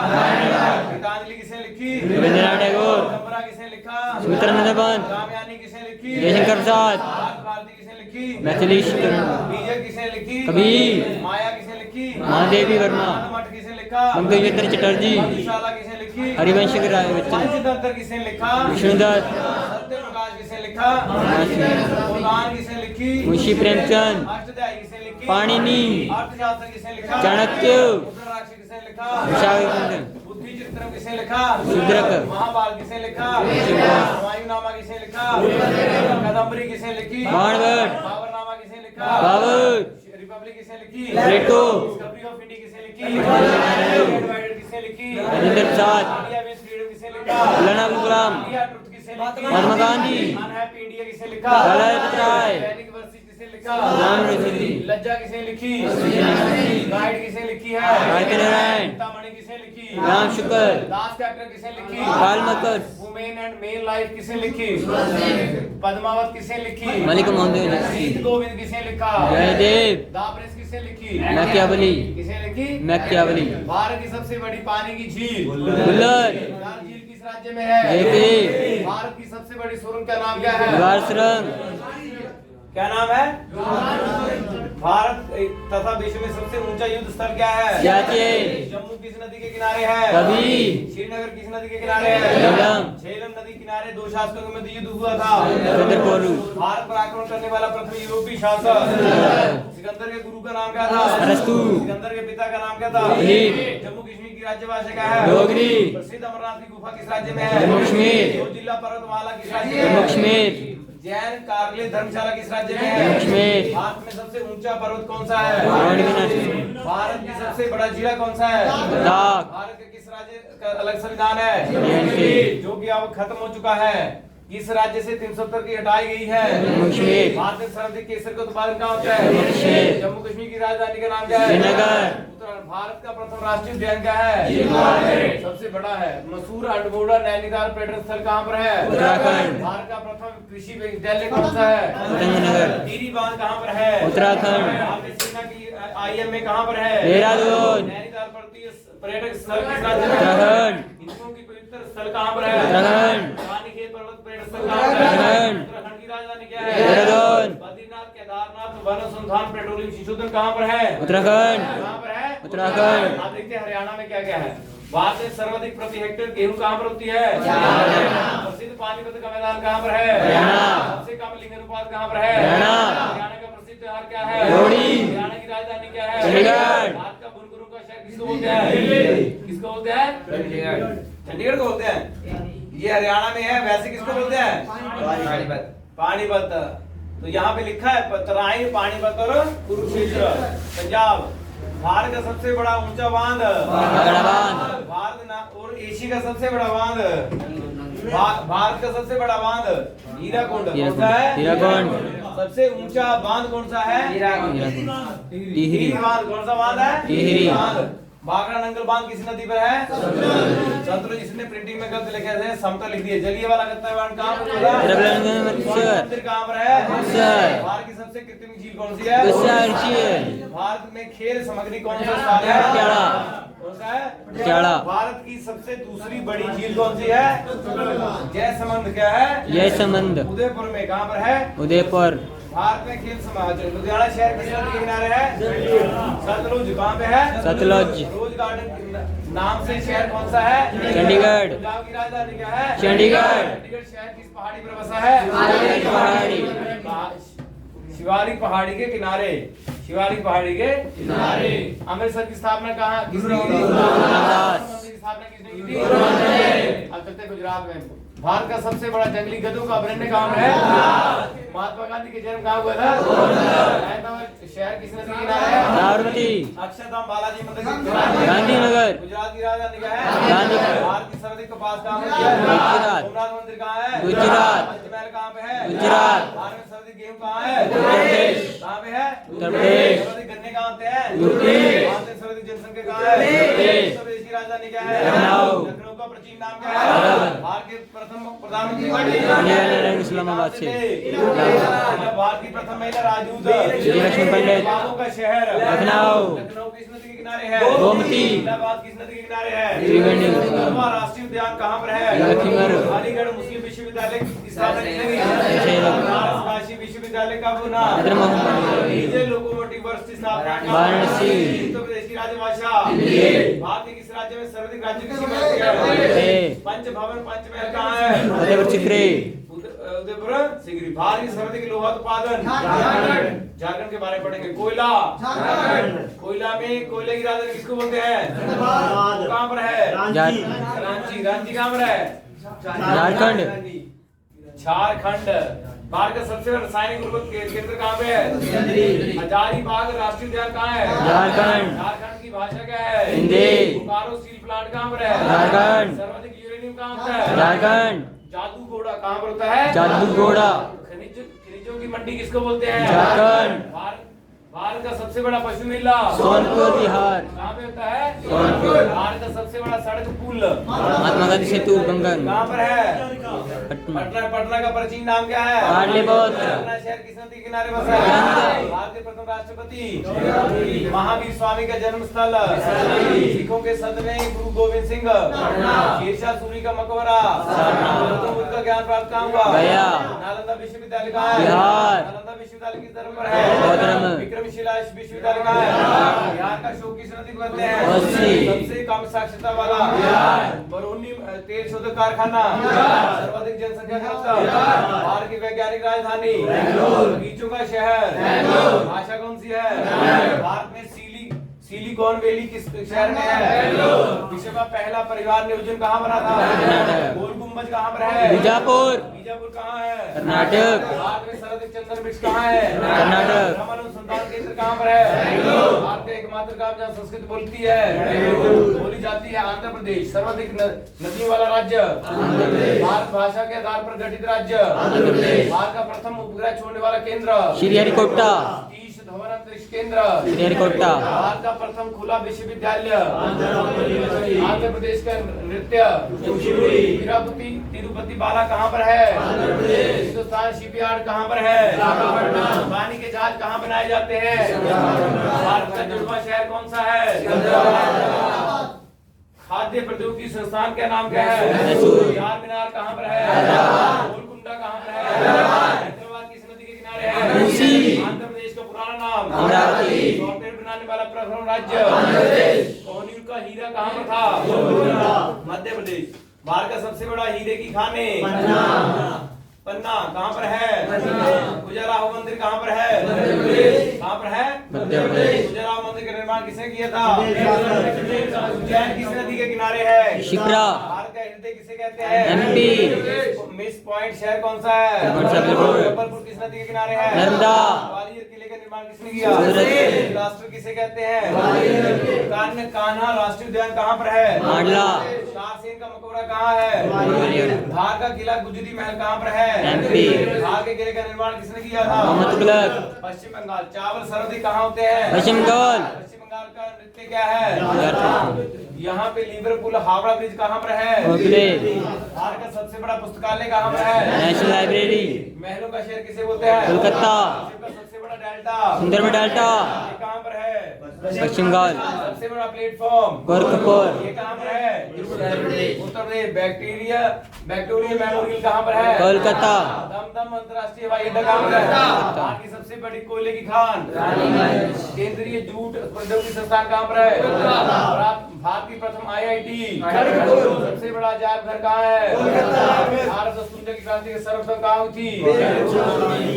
गीतांजलि किसने लिखी? रविंद्रनाथ टैगोर। चंपरा किसने लिखा? सुमित्रानंद बंद। कामयानी किसने लिखी? जयशंकर प्रसाद। भारती किसने लिखी? मैथिली बीजक किसने लिखी? कबीर। माया किसने लिखी? महादेवी वर्मा। मठ किसने लिखा? बंकिमचंद्र चटर्जी। मधुशाला किसने लिखी? हरिवंश राय बच्चन। पंचतंत्र किसने लिखा? विष्णुदत्त। सत्य प्रकाश किसने लिखा? गोदान किसने लिखी? मुंशी प्रेमचंद। अष्टध्यायी किसने लिखी? पाणिनि। अर्थशास्त्र किसने लिखा? चाणक्य। रुद्राक्ष किसने लिखा? विशाखदत्त। बुद्धि चित्रम किसने लिखा? शूद्रक। महाभारत किसने लिखा? हुमायूंनामा किसने लिखा? कादम्बरी किसने लिखी? बाणभट्ट। बाबरनामा किसने लिखा? बाबर। रिपब्लिक किसने लिखी? प्लेटो। डिस्कवरी ऑफ इंडिया किसने लिखी? डिवाइडेड किसने लिखी? Rajendra Prasad. India with freedom किसने लिखा? मौलाना अबुल कलाम। इंडिया ट्रुथ किसने लिखी? महात्मा गांधी। अनहैप्पी इंडिया किसने लिखा? लाला लजपत राय। दैनिक वर्षी किसने लिखा? राम रहीमती। लज्जा किसने लिखी? गाइड किसने लिखी है? भारती नारायण। चिंतामणि किसने लिखी? राम शुक्ल। दास कैपिटल किसने लिखी? Valmiki. Women and male life किसने लिखी? पद्मावत किसने लिखी? मलिक मोहम्मद गीत जफ्फी। गोविंद किसने लिखा? जयदेव। दाप्रेस किसने लिखी? मैकियावली। किसने लिखी? मैकियावली। भारत की सबसे बड़ी पानी की झील? बुल्लर। लाल झील किस राज्य में है? जेपी। भारत की सबसे बड़ी सुरंग का नाम क्या है? दीवार सुरंग। क्या नाम है? भारत तथा विश्व में सबसे ऊंचा युद्ध स्थल क्या है? सियाचिन। जम्मू किस नदी के किनारे है? कबी। श्रीनगर किस नदी के किनारे है? झेलम। झेलम नदी किनारे दो शासकों के मध्य युद्ध हुआ था। रुद्रपुर। भारत पर आक्रमण करने वाला प्रथम यूरोपीय शासक सिकंदर के गुरु का नाम क्या था? अरस्तु। सिकंदर के पिता का नाम क्या था? दिलीप। जम्मू कश्मीर की राज्य भाषा क्या है? डोगरी। प्रसिद्ध अमरनाथ की गुफा किस राज्य में है? जम्मू कश्मीर। दो जिला पर्वतमाला किस राज्य में जम्मू है? कश्मीर। जैन कार्ले धर्मशाला किस राज्य में है? जम्मू कश्मीर। भारत में सबसे ऊंचा पर्वत कौन सा है? माउंट भारत की सबसे बड़ा जिला कौन सा है? लद्दाख। भारत के किस राज्य का अलग संविधान है? JNK। जो कि अब खत्म हो चुका है। किस राज्य से 370 की हटाई गई है? जम्मू कश्मीर। भारत में सर्वाधिक केसर का उत्पादन कहाँ होता है? जम्मू कश्मीर। जम्मू कश्मीर की राजधानी का नाम क्या है? श्रीनगर। भारत का प्रथम राष्ट्रीय उद्यान क्या है? सबसे बड़ा है। मसूर अल्मोड़ा नैनीताल पर्यटन स्थल कहाँ पर है? उत्तराखंड। भारत का प्रथम कृषि विश्वविद्यालय कौन सा है? गंगानगर। टीरी बांध कहाँ पर है? उत्तराखंड। आपने सेना की IM में कहाँ पर है? देहरादून। नैनीताल पर्यटक स्थल किस राज्य में है? उत्तराखंड। हिंदुओं की पवित्र स्थल कहाँ पर है? उत्तराखंड। रानीखेत पर्वत पर्यटन स्थल कहाँ पर है? उत्तराखंड। उत्तराखंड की राजधानी क्या है? देहरादून। बद्रीनाथ केदारनाथ वन अनुसंधान पेट्रोलियम संशोधन कहाँ पर है? उत्तराखंड। कहाँ पर है? उत्तराखंड। आप देखते हैं हरियाणा में क्या क्या है। भारत में सर्वाधिक प्रति हेक्टेयर गेहूं कहाँ पर होती है? प्रसिद्ध पानीपत का मैदान कहाँ पर है? हरियाणा। सबसे कम लिंग अनुपात कहाँ पर है? हरियाणा। हरियाणा का प्रसिद्ध त्योहार क्या है? लोहड़ी। हरियाणा की राजधानी क्या है? चंडीगढ़। भारत का बुनकरों का शहर किसको बोलते हैं? किसको बोलते हैं? चंडीगढ़ को बोलते हैं। ये हरियाणा में है। वैसे किसको बोलते हैं? पानीपत। तो यहाँ पे लिखा है तराई, पानीपत और कुरुक्षेत्र पंजाब। भारत का सबसे बड़ा ऊंचा बांध और एशिया का सबसे बड़ा बांध भारत का सबसे बड़ा बांध हीराकुंड कौन सा है? हीराकुंड। सबसे ऊंचा बांध कौन सा है? टिहरी बांध। कौन सा बांध है? टिहरी बांध। बागड़ा नंगल बांध किस नदी पर है? सतलुज। इसने प्रिंटिंग में गलत लिखा है, समतल लिख दिया। जलिए वाला गत्ता बांध कहाँ पर होगा? मंदिर कहाँ पर है? भारत की सबसे कृत्रिम झील कौन सी है? भारत में खेल सामग्री कौन सा स्थान है? कौन सा है? भारत की सबसे दूसरी बड़ी झील कौन सी है? जयसमंद। क्या है? जयसमंद। उदयपुर में। कहाँ पर है? उदयपुर। भारत में खेल समाज लुधियाना शहर किस नदी के किनारे है? सतलुज। कहाँ पे है? सतलुज। रोज गार्डन नाम से शहर कौन सा है? चंडीगढ़। पंजाब की राजधानी क्या है? चंडीगढ़। चंडीगढ़ शहर किस पहाड़ी पर बसा है? शिवालिक पहाड़ी के किनारे। शिवालिक पहाड़ी के किनारे। अमृतसर की स्थापना कहाँ किसने की थी? की स्थापना किसने की थी? अब चलते हैं गुजरात में। भारत का सबसे बड़ा जंगली गधों का अभयारण्य कहाँ है? महात्मा गांधी के जन्म कहाँ हुआ था? शहर किस नदी के किनारे है? साबरमती। अक्षरधाम बालाजी मंदिर के किनारे। गांधीनगर। गुजरात की राजधानी क्या है? गांधीनगर। भारत की सर्वाधिक कपास कहाँ है? गुजरात। सोमनाथ मंदिर कहाँ है? गुजरात। पंचमहल कहाँ पे है? गुजरात। भारत में सर्वाधिक गेहूं कहाँ है? उत्तर प्रदेश। कहाँ पे है? उत्तर प्रदेश। सर्वाधिक गन्ने कहाँ होते हैं? यूपी। भारत में सर्वाधिक जनसंख्या कहाँ है? उत्तर प्रदेश। उत्तर प्रदेश की राजधानी क्या है? लखनऊ। लखनऊ का प्राचीन नाम क्या है? भारत के प्रथम प्रधानमंत्री इस्लामाबाद से। भारत की प्रथम महिला राजदूत लक्ष्मी पंडित। बाबू का शहर लखनऊ। लखनऊ किस नदी के किनारे है? गोमती। इलाहाबाद किस नदी के किनारे है? त्रिवेणी। राष्ट्रीय उद्यान कहाँ पर है? लखीमपुर। अलीगढ़ मुस्लिम विश्वविद्यालय की स्थापना किसने की? काशी विश्वविद्यालय का बुना। डीजल लोकोमोटिव वर्ष की स्थापना कहाँ? वाराणसी। उत्तर प्रदेश की राजभाषा भारत के किस राज्य में सर्वाधिक राज्य की सीमा है? पंच भवन पंचमहल कहाँ है? उदयपुर चिक्रे। उदयपुर सिगरी। भारत की सर्वाधिक लोहा उत्पादन झारखंड के बारे में पढ़ेंगे। कोयला। कोयला में कोयले की राजधानी किसको बोलते हैं? वो कहाँ पर है? रांची। रांची कहाँ पर है? झारखंड। झारखंड। भारत का सबसे बड़ा रासायनिक उर्वरक केंद्र कहाँ पे है? हजारीबाग राष्ट्रीय उद्यान कहाँ है? झारखंड। झारखंड की भाषा क्या है? हिंदी। बोकारो स्टील प्लांट कहाँ पर है? झारखंड। सर्वाधिक यूरेनियम कहाँ होता है? झारखंड। जादूगोड़ा कहाँ पर होता है? जादूगोड़ा। खनिजों की मंडी किसको बोलते हैं? झारखंड। भारत का सबसे बड़ा पशु मेला सोनपुर बिहार। कहाँ पे होता है? सोनपुर। भारत का सबसे बड़ा सड़क पुल महात्मा गांधी सेतु बंगन। कहाँ पर है? पटना। पटना का प्राचीन नाम क्या है? पाटलिपुत्र। पटना शहर किस नदी के किनारे बसा है? भारत के प्रथम राष्ट्रपति महावीर स्वामी का जन्म स्थल सिखों के सदमे गुरु गोविंद सिंह शेरशाह सूरी का मकबरा गौतम बुद्ध का ज्ञान प्राप्त कहाँ हुआ? गया। नालंदा विश्वविद्यालय कहाँ है? बिहार। नालंदा विश्वविद्यालय किस धर्म पर है? बौद्ध धर्म। विक्रमशिला विश्वविद्यालय कहाँ है? बिहार का शोक किस नदी को कहते हैं? कोसी। सबसे कम साक्षरता वाला बरौनी तेल शोधक कारखाना सर्वाधिक जनसंख्या घनत्व भारत की वैज्ञानिक राजधानी बगीचों का शहर भाषा कौन सी है? भारत में सिलिकॉन वैली किस शहर में है? विश्व का पहला परिवार नियोजन कहाँ बना था? गोल गुम्बज कहाँ पर है? बीजापुर। बीजापुर कहाँ है? कर्नाटक। भारत में सर्वाधिक चंदन वृक्ष कहाँ है? कर्नाटक। ब्रह्म अनुसंधान केंद्र कहाँ पर है? भारत का एकमात्र गांव जहाँ संस्कृत बोलती है बोली जाती है आंध्र प्रदेश। सर्वाधिक नदियों वाला राज्य भारत भाषा के आधार पर गठित राज्य भारत का प्रथम उपग्रह छोड़ने वाला केंद्र श्रीहरिकोटा। सतीश धवन अंतरिक्ष केंद्र श्रीहरिकोटा। भारत का प्रथम खुला विश्वविद्यालय आंध्र प्रदेश का नृत्य तिरुपति बाला कहाँ पर है? हिंदुस्तान शिपयार्ड कहाँ पर है? पानी के जहाज कहाँ बनाए जाते हैं? भारत का जुड़वा शहर कौन सा है? खाद्य प्रौद्योगिकी संस्थान का नाम क्या है? चार मीनार कहाँ पर है? गोलकुंडा कहाँ पर है? हैदराबाद किस नदी के किनारे है? आंध्र प्रदेश का पुराना नाम सॉफ्टवेयर बनाने वाला प्रथम राज्य कोहिनूर का हीरा कहाँ पर था? मध्य प्रदेश। भारत का सबसे बड़ा हीरे की खाने पन्ना कहाँ पर है? खजुराहो मंदिर कहाँ पर है? कहाँ पर है? खजुराहो मंदिर का निर्माण किसने किया था? उज्जैन किस नदी के किनारे है? शिप्रा। भारत का हृदय किसे कहते हैं? एमपी। मिस पॉइंट शहर कौन सा है? जबलपुर किस नदी के किनारे है? नर्मदा। ग्वालियर किले का निर्माण किसने किया? राष्ट्र किसे कहते हैं? कान्हा राष्ट्रीय उद्यान कहाँ पर है? मांडला। तारसेन का मकबरा कहाँ है? ग्वालियर। धार का किला गुजरी महल कहाँ पर है? एमपी। धार के किले का निर्माण किसने किया था? मोहम्मद तुगलक। पश्चिम बंगाल। चावल सर्वाधिक कहाँ होते हैं? पश्चिम बंगाल। पश्चिम बंगाल का नृत्य क्या है? यहाँ पे लिवरपूल हावड़ा ब्रिज कहाँ पर है? भारत का सबसे बड़ा पुस्तकालय कहाँ पर है? National library. महलों का शहर किसे बोलते हैं? कोलकाता। विश्व का सबसे बड़ा डेल्टा सुंदरबन डेल्टा। ये कहाँ पर है? पश्चिम बंगाल। सबसे बड़ा प्लेटफॉर्म गोरखपुर। ये कहाँ पर है? उत्तर प्रदेश। बैक्टीरिया मेमोरियल कहाँ पर है? कोलकाता। दमदम अंतर्राष्ट्रीय हवाई अड्डा कहाँ पर है? भारत की सबसे बड़ी कोयले की खान केंद्रीय जूट प्रौद्योगिकी संस्थान कहाँ पर है? भारत की प्रथम IIT सबसे बड़ा अजायब घर कहाँ है? भारत और सुंदर की क्रांति के सर्वप्रथम कहाँ हुई थी?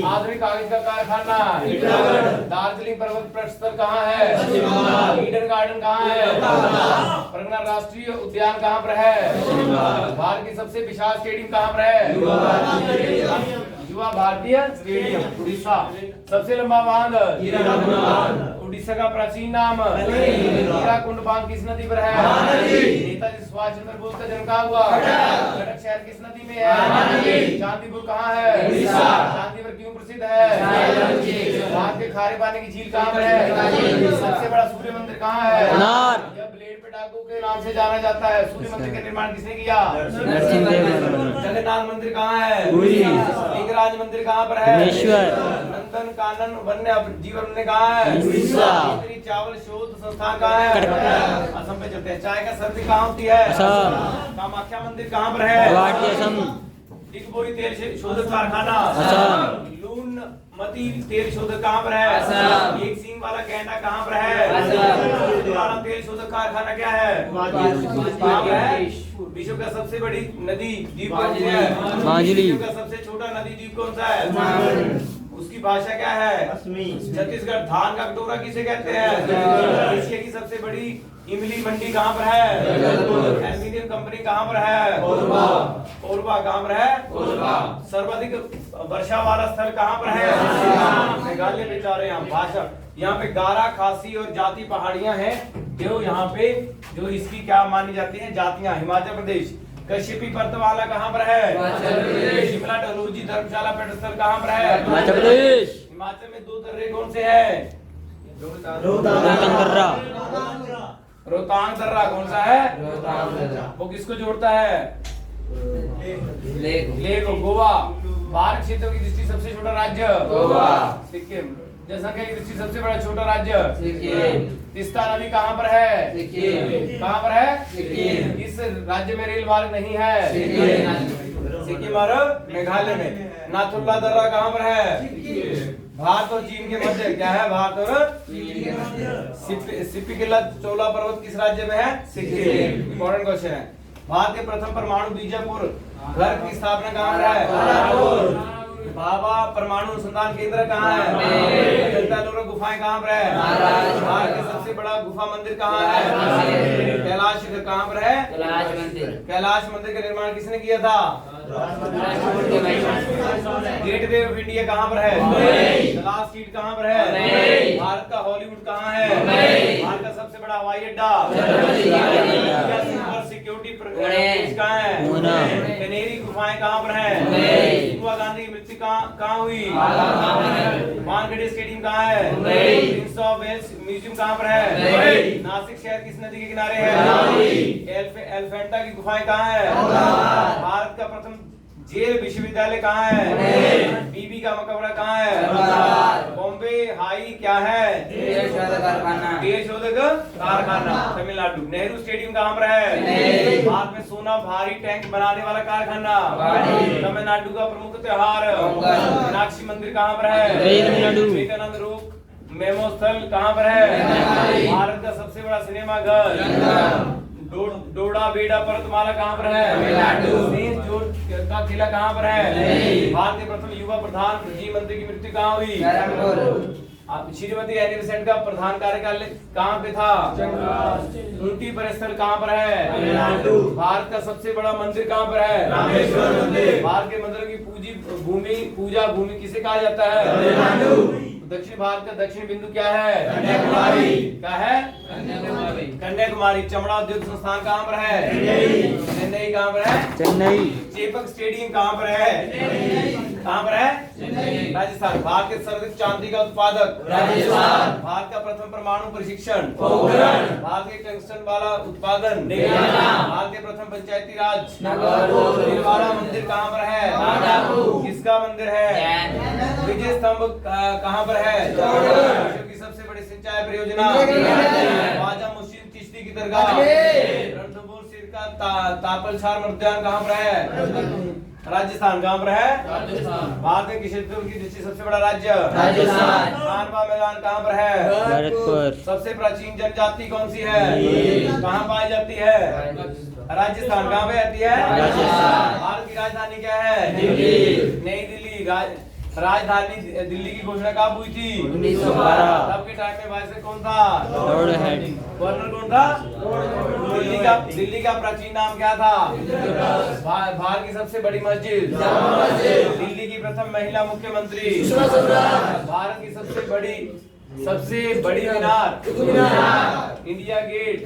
आधुनिक कागज का कारखाना दार्जिलिंग पर्वत प्रस्थल कहाँ है? ईडन गार्डन कहाँ है? परगना राष्ट्रीय उद्यान कहाँ पर है? भारत की सबसे विशाल स्टेडियम कहाँ पर है? युवा भारतीय स्टेडियम उड़ीसा। सबसे लंबा बांध उड़ीसा का प्राचीन नाम हीराकुंड बांध किस नदी पर है? नेताजी सुभाष चंद्र बोस का जन्म कहाँ हुआ? कटक शहर किस नदी में है? चांदीपुर कहाँ है? चांदीपुर क्यों प्रसिद्ध है? भारत के खारे पानी की झील कहाँ पर है? सबसे बड़ा सूर्य मंदिर कहाँ है? यह ब्लेड पे डाकू के नाम से जाना जाता है। सूर्य मंदिर का निर्माण किसने किया? जगन्नाथ मंदिर कहाँ है? लिंगराज मंदिर कहाँ पर है? नंदन कानन वन्य जीवन ने कहा है? चावल शोध संस्थान कहाँ है? असम पे चलते हैं। चाय का सर्दी कहाँ होती है? कामाख्या मंदिर कहाँ पर है? डिगबोई तेल शोधक कारखाना लून मती तेल शोधक कहाँ पर है? एक सींग वाला गैंडा कहाँ पर है? पुराना तेल शोधक कारखाना क्या है? कहाँ पर है? विश्व का सबसे बड़ी नदी द्वीप कौन सी है? माजुली। विश्व का सबसे छोटा नदी द्वीप कौन सा है? उसकी भाषा क्या है? छत्तीसगढ़। धान का कटोरा किसे कहते हैं? एशिया की सबसे बड़ी इमली मंडी कहाँ पर है? एल्यूमिनियम कंपनी कहाँ पर है? कोरबा कहाँ पर है? सर्वाधिक वर्षा वाला स्थल कहाँ पर है? मेघालय में जा रहे हैं। भाषा यहाँ पे गारा खासी और जाति पहाड़ियां हैं जो यहाँ पे जो इसकी क्या मानी जाती हैं जातियां। हिमाचल प्रदेश। कश्यपी पर्वतमाला कहाँ पर है? शिमला डलहौजी धर्मशाला पर्यटन स्थल कहाँ पर है? हिमाचल प्रदेश। हिमाचल में दो दर्रे कौन से हैं? रोहतांग दर्रा रोहतांग दर्रा कौन सा है? वो किसको जोड़ता है? लेह को। गोवा भारत क्षेत्र की दृष्टि सबसे छोटा राज्य? गोवा। सिक्किम जनसंख्या की दृष्टि सबसे बड़ा छोटा राज्य? सिक्किम। तीस्ता नदी कहाँ पर है? सिक्किम। कहाँ पर है? सिक्किम। इस राज्य में रेल मार्ग नहीं है? सिक्किम और मेघालय में। नाथुला दर्रा कहाँ पर है? भारत और चीन के मध्य। क्या है? भारत और सिप्पिगिल्ला चोला पर्वत किस राज्य में है? सिक्किम। इंपॉर्टेंट क्वेश्चन है। भारत के प्रथम परमाणु बीजापुर घर की स्थापना कहाँ पर है? बाबा परमाणु अनुसंधान केंद्र कहाँ है? अजंता एलोरा गुफाएं कहाँ पर है? भारत का सबसे बड़ा गुफा मंदिर कहाँ है? कैलाश कहाँ पर है? कैलाश मंदिर का निर्माण किसने किया था? गेटवे ऑफ इंडिया कहाँ पर है? लास्ट स्ट्रीट कहाँ पर है? भारत का हॉलीवुड कहाँ है? भारत का सबसे बड़ा हवाई अड्डा? सुपर सिक्योरिटी कहाँ है? कनेरी गुफाएं कहाँ पर है? इंदिरा गांधी की मृत्यु कहाँ हुई? वानखेड़े स्टेडियम कहाँ है? प्रिंस ऑफ वेल्स म्यूजियम कहाँ पर है? नासिक शहर किस नदी के किनारे है? एलिफेंटा की गुफाएं कहाँ है? भारत का प्रथम जेल विश्वविद्यालय कहाँ है? बीबी का मकबरा कहाँ है? बॉम्बे हाई क्या है? तेल शोधक कारखाना तमिलनाडु। नेहरू स्टेडियम कहाँ पर है? भारत में सोना भारी टैंक बनाने वाला कारखाना। तमिलनाडु का प्रमुख त्योहार मीनाक्षी मंदिर कहाँ पर है? विवेकानंद रोक मेमो स्थल कहाँ पर है? भारत का सबसे बड़ा सिनेमा घर डोडा बेड़ा पर्वतमाला कहाँ पर है? सेंट जॉर्ज का किला कहाँ पर है? भारत के प्रथम युवा प्रधान मंत्री की मृत्यु कहाँ हुई? श्रीमती एनी बेसेंट का प्रधान कार्यकाल कहाँ पे था? ऊटी परिसर कहाँ पर है? भारत का सबसे बड़ा मंदिर कहाँ पर है? रामेश्वर मंदिर। भारत के मंदिरों की पूजा भूमि किसे कहा जाता है? दक्षिण भारत का दक्षिण बिंदु क्या है? कन्याकुमारी। क्या है? कन्याकुमारी। चमड़ा उद्योग संस्थान कहाँ पर है? चेन्नई। कहाँ पर है? चेन्नई। चेपक स्टेडियम कहाँ पर है? कहाँ पर है? राजस्थान। भारत के सर्वाधिक चांदी का उत्पादक? राजस्थान। भारत का प्रथम परमाणु प्रशिक्षण? भारत के टंगस्टन वाला उत्पादन? भारत के प्रथम पंचायती राज? दिलवाड़ा मंदिर कहाँ पर है? किसका मंदिर है? विजय स्तंभ कहाँ पर है? विश्व की सबसे बड़ी सिंचाई परियोजना? ख्वाजा मुशीद चिश्ती की दरगाह? रणथंभौर सिरका तापलछार उद्यान कहाँ पर है? राजस्थान। कहाँ पर है? भारत के क्षेत्र की दृष्टि सबसे बड़ा राज्य? राजस्थान। खानवा मैदान कहाँ पर है? भरतपुर। सबसे प्राचीन जनजाति कौन सी है? कहाँ पाई जाती है? राजस्थान। कहाँ पे आती है? भारत की राजधानी क्या है? नई दिल्ली। राजधानी दिल्ली की घोषणा कब हुई थी? 1912। तब के टाइम में वायसराय कौन था? Lord head. गवर्नर कौन था? दिल्ली का प्राचीन नाम क्या था? भारत की सबसे बड़ी मस्जिद? दिल्ली की प्रथम महिला मुख्यमंत्री? भारत की सबसे बड़ी मीनार? India Gate?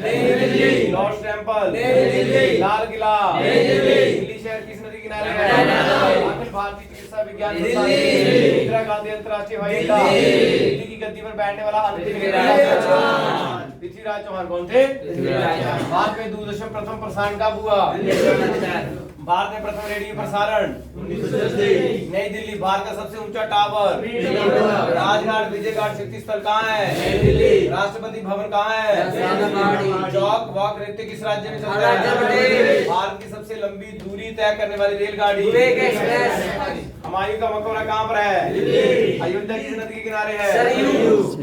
Lord temple? Lal Qila? Delhi शहर किस नदी किनारे है? अखिल भारतीय चिकित्सा विज्ञान संस्थान? इंदिरा गांधी अंतरराष्ट्रीय हवाई अड्डा? दिल्ली की गद्दी पर बैठने वाला अंतिम पृथ्वीराज चौहान कौन थे? भारत में दूरदर्शन प्रथम प्रसारण कब हुआ? भारत में प्रथम रेडियो प्रसारण? नई दिल्ली। भारत का सबसे ऊंचा टावर? राजघाट विजयघाट शक्ति स्थल कहाँ है? राष्ट्रपति भवन कहाँ है? चौक वॉक नृत्य किस राज्य में चलता है? भारत की सबसे लंबी दूरी तय करने वाली रेलगाड़ी? हुमायूं का मकबरा कहाँ पर है? अयोध्या किस नदी के किनारे है?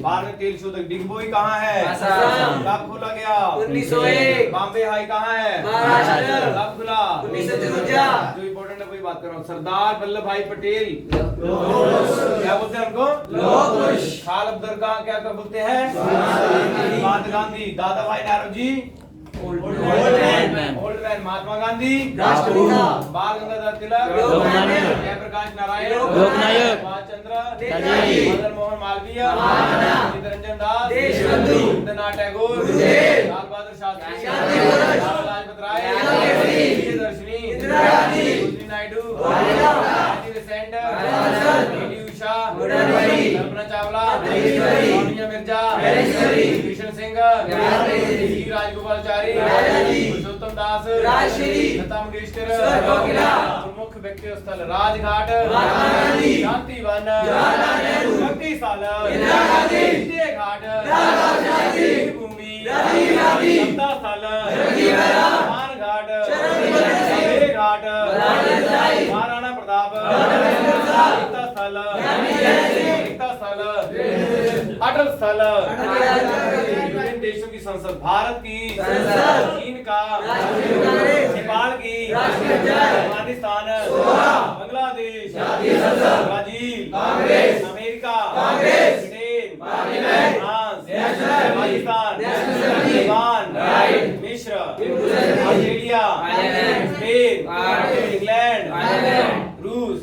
भारत में तेल शोधक डिगबोई कहाँ है? कब खोला गया? 1901। बॉम्बे हाई कहाँ है? कब खुला? 1953। जो इम्पोर्टेंट है वही बात कर रहा हूँ। सरदार वल्लभ भाई पटेल क्या बोलते हैं उनको? खाल अब्दुल का क्या बोलते हैं? महात्मा गांधी। दादा भाई नारोजी? Old man. महात्मा गांधी? राष्ट्रपिता। बाल गंगाधर तिलक? लोकनायक। जयप्रकाश नारायण? लोकनायक। सुभाष चंद्र? मदन मोहन मालवीय? चित्तरंजन दास? देशबंधु। रविंद्रनाथ टैगोर? लाल बहादुर शास्त्री? लाला लाजपत राय? विजयदर्शनी? Sarojini Naidu? Annie Besant? PT Usha? Kalpana Chawla? Sonia Mirza? Krishna Singh, Shri Rajagopalachari, Purushottam Das, Lata Mangeshkar, प्रमुख व्यक्ति स्थल राजघाट, शांति वन, शक्तिशाला, विजय घाट, भूमि, समता स्थल, मान घाट, घाट, महाराणा प्रताप, एकता स्थल, अटल स्थल, विभिन्न देशों की संसद, भारत की, चीन का, नेपाल की, Afghanistan, Bangladesh, Brazil, America, Britain, France, Pakistan, Japan, मिस्र, ऑस्ट्रेलिया, स्पेन, इंग्लैंड, रूस,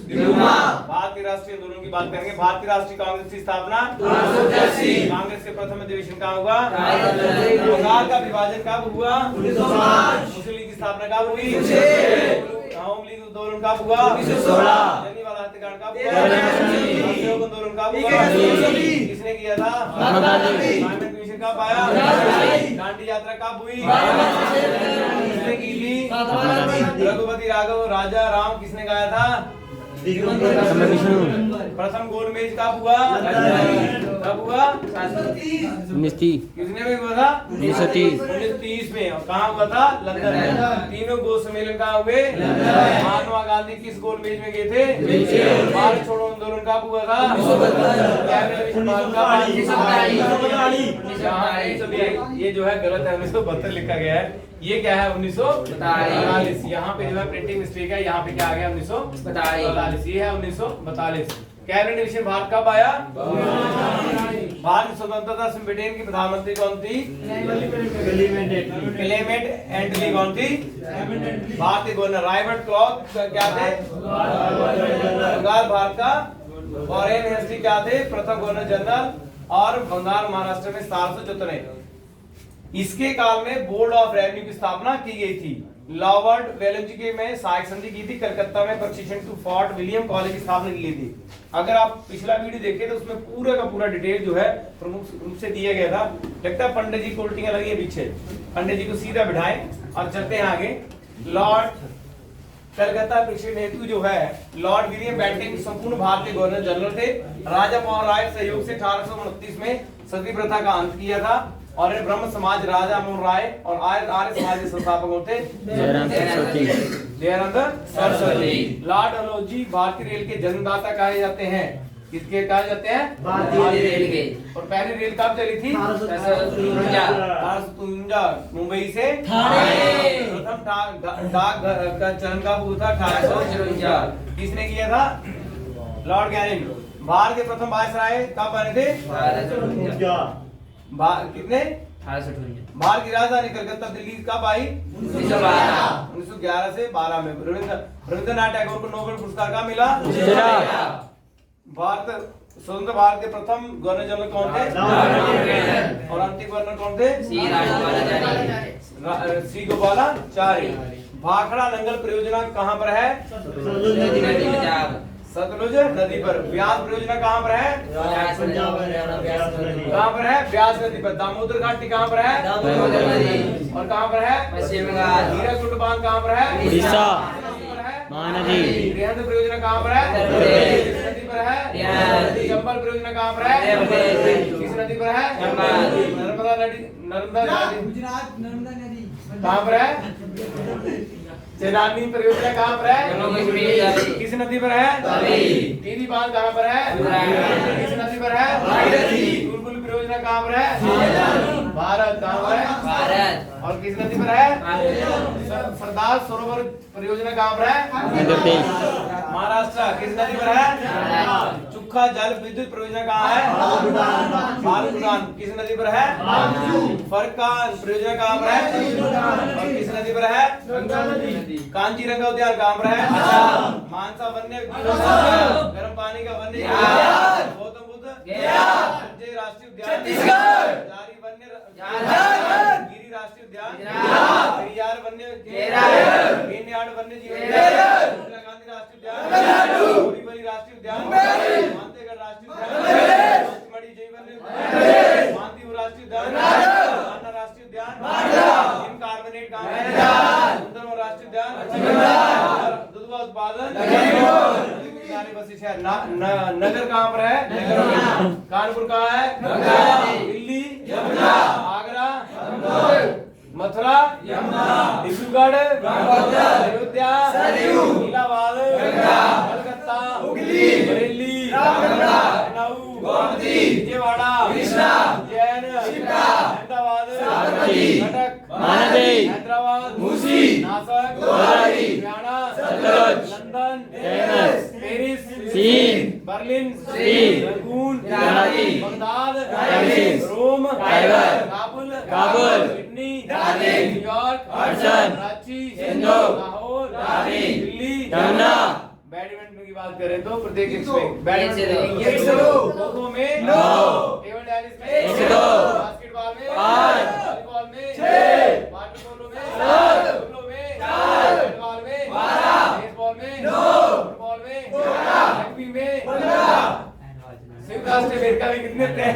भारतीय राष्ट्रीय आंदोलन की बात करेंगे। भारतीय राष्ट्रीय कांग्रेस की स्थापना कांग्रेस के प्रथम अधिवेशन कहाँ हुआ? बंगाल का विभाजन कब हुआ? मुस्लिम लीग की स्थापना कब हुई? आवाम लीग आंदोलन कब हुआ? 1916। जलियांवाला हत्याकांड कब हुआ? असहयोग आंदोलन कब हुआ? किसने किया था? साइमन कमीशन कब आया? दांडी यात्रा कब हुई? किसने की थी? रघुपति राघव राजा राम किसने गाया था? प्रथम गोलमेज कब हुआ? कब हुआ? 1930। किसने में हुआ था? 1930 में। और कहाँ हुआ था? लंदन में। तीनों गोल सम्मेलन कहाँ हुए? महात्मा गांधी किस गोलमेज में गए थे? भारत छोड़ो आंदोलन कब हुआ था? ये जो है गलत है, 1972 लिखा गया है। ये क्या है? 1942। यहाँ पे जो है प्रिंटिंग मिस्टेक है, यहाँ पे क्या आ गया? 1942। ये है 1942। कैबिनेट मिशन भारत कब आया? भारत की स्वतंत्रता से ब्रिटेन की प्रधानमंत्री कौन थी? क्लेमेंट एटली कौन थी? भारतीय गवर्नर रायबर्ट क्लॉथ क्या थे? बंगाल भारत का। वॉरेन हेस्टी क्या थे? प्रथम गवर्नर जनरल। और बंगाल महाराष्ट्र में 774। इसके काल में बोर्ड ऑफ रेवेन्यू की स्थापना की गई थी। लॉर्ड वेलेंस्ली में सहायक संधि की थी। कलकत्ता में प्रशिक्षण टू फोर्ट विलियम कॉलेज की स्थापना की गई थी। अगर आप पिछला वीडियो देखें तो उसमें पूरा का पूरा डिटेल जो है प्रमुख रूप से दिया गया था। लगता है पंडित जी को उल्टियां लगी है पीछे। पंडित जी को सीधा बिठाएं और चलते हैं आगे। लॉर्ड कलकत्ता प्रशिक्षण हेतु जो है लॉर्ड विलियम बेंटिंग संपूर्ण भारतीय गवर्नर जनरल थे। राजा मोहन राय सहयोग से 1829 में सती प्रथा का अंत किया था। और ब्रह्म समाज राजा मोहन राय और आर्य समाज के संस्थापक थे दयानंद सरस्वती। लॉर्ड डलहौजी भारतीय रेल के जन्मदाता कहे जाते हैं। किसके कहे जाते हैं? भारतीय रेल के। और पहली रेल कब चली थी? 1853 मुंबई से ठाणे। प्रथम डाक का चलन कब हुआ था? 1854। किसने किया था? Lord Canning. भारत के प्रथम वायसराय कब बने थे? कितने? 1858। भारत की राजधानी कलकत्ता दिल्ली कब आई? 1911 से 12 में। रविंद्रनाथ टैगोर को नोबेल पुरस्कार कब मिला? भारत स्वतंत्र भारत के प्रथम गवर्नर जनरल कौन थे? और अंतिम गवर्नर कौन थे? श्री गोपालाचारी। भाखड़ा नंगल परियोजना कहाँ पर है? सतलुज नदी पर। व्यास परियोजना कहाँ पर है? कहाँ पर है? व्यास नदी पर। दामोदर घाटी कहाँ पर है? और कहाँ पर है? पश्चिम बंगाल। हीराकुंड बांध कहाँ पर है? उड़ीसा। महानदी। रिहंद परियोजना कहाँ पर है? किस नदी पर है? चंबल परियोजना कहाँ पर है? किस नदी पर है? नर्मदा नदी। गुजरात नर्मदा नदी कहाँ पर है? चेनानी परियोजना कहाँ पर है? किस नदी पर है? टीरी बांध कहाँ पर है? किस नदी पर है? बुलबुल परियोजना कहाँ पर है? भारत। कहाँ पर है? भारत। और किस नदी पर है? सरदार सरोवर परियोजना कहाँ पर है? महाराष्ट्र। किस नदी पर है? चुक्खा जल विद्युत परियोजना कहाँ है? फाल्गुन। किस नदी पर है? फरक्का परियोजना कहाँ पर है? और किस नदी पर है? कांजीरंगा उद्यान कहाँ पर है? मानसा वन्य गर्म पानी का वन्य गौतम बुद्ध राष्ट्रीय उद्यान जारी वन्य गिरी राष्ट्रीय उद्यान पेरियार वन्य भीमयार्ड वन्य जीवन इंदिरा गांधी राष्ट्रीय उद्यान बोरीवली राष्ट्रीय उद्यान मानतेगढ़ राष्ट्रीय उद्यान मणि जैव वन्य मानतीपुर राष्ट्रीय उद्यान नगर कहाँ पर है? कानपुर कहाँ है? Delhi, Agra, Mathura, Dibrugarh, Ayodhya, Allahabad, Calcutta, Bareilly, Lucknow, Vijayawada, Ujjain, Ahmedabad, Cuttack, Hyderabad, Nashik, Haryana, London, Paris, Berlin, Rangoon, Baghdad, Rome, Kabul, Sydney, New York, Karachi, Lahore, Delhi, badminton की बात करें तो प्रत्येक इसमें बैडमिंटन 102, खो-खो में 9, टेबल टेनिस में 102, बास्केटबॉल में 5, वॉलीबॉल में 6, वाटर पोलो में 7, पोलो में 4, फुटबॉल में 12, बेसबॉल में 9, फुटबॉल में 14, रग्बी में 15। संयुक्त राष्ट्र अमेरिका में कितने थे?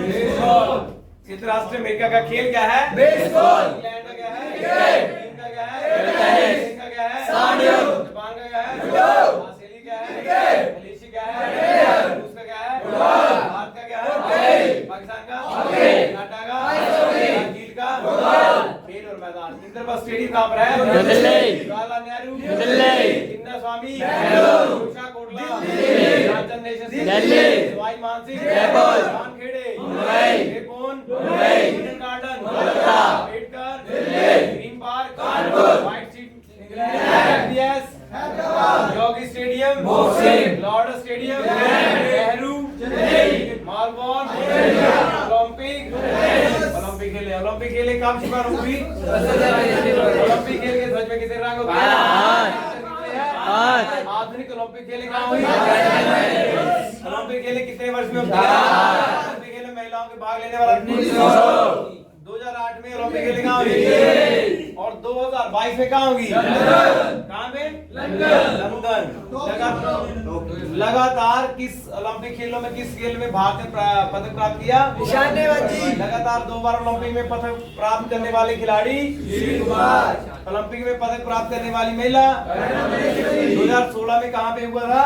बेसबॉल। संयुक्त राष्ट्र अमेरिका का खेल क्या है? बेसबॉल। इंग्लैंड का क्या है? क्रिकेट। चीन का क्या है? टेनिस। का क्या है? जापान का क्या है? ऑस्ट्रेलिया क्या है? मलेशिया क्या है? रूस का क्या है? भारत का क्या है? पाकिस्तान का? कनाडा का? ब्राजील का? खेल और मैदान। इंद्रप्रस्थ स्टेडियम कहाँ पर है? Jawaharlal Nehru, Chinnaswamy, Usha Kotla, Rajan nation, Sawai Mansingh, Wankhede, Eden garden, Ambedkar, green park, white seat, जॉगी stadium, lord stadium, Nehru, Melbourne, Olympic खेले कब शुरू हुई? ओलंपिक खेल के ध्वज में कितने रंग होते हैं? आधुनिक ओलंपिक खेल कहाँ हुई? ओलंपिक खेल कितने वर्ष में होते हैं? ओलंपिक खेल में महिलाओं के भाग लेने वाला 2008 में ओलंपिक खेल कहाँ हुई? और 2022 में कहाँ होगी? कहाँ पे? लंदन। लगातार किस ओलंपिक खेलों में किस खेल में भारत ने पदक प्राप्त किया? निशानेबाजी। लगातार 2 बार ओलंपिक में पदक प्राप्त करने वाले खिलाड़ी? ओलंपिक में पदक प्राप्त करने वाली महिला? 2016 में कहाँ पे हुआ था?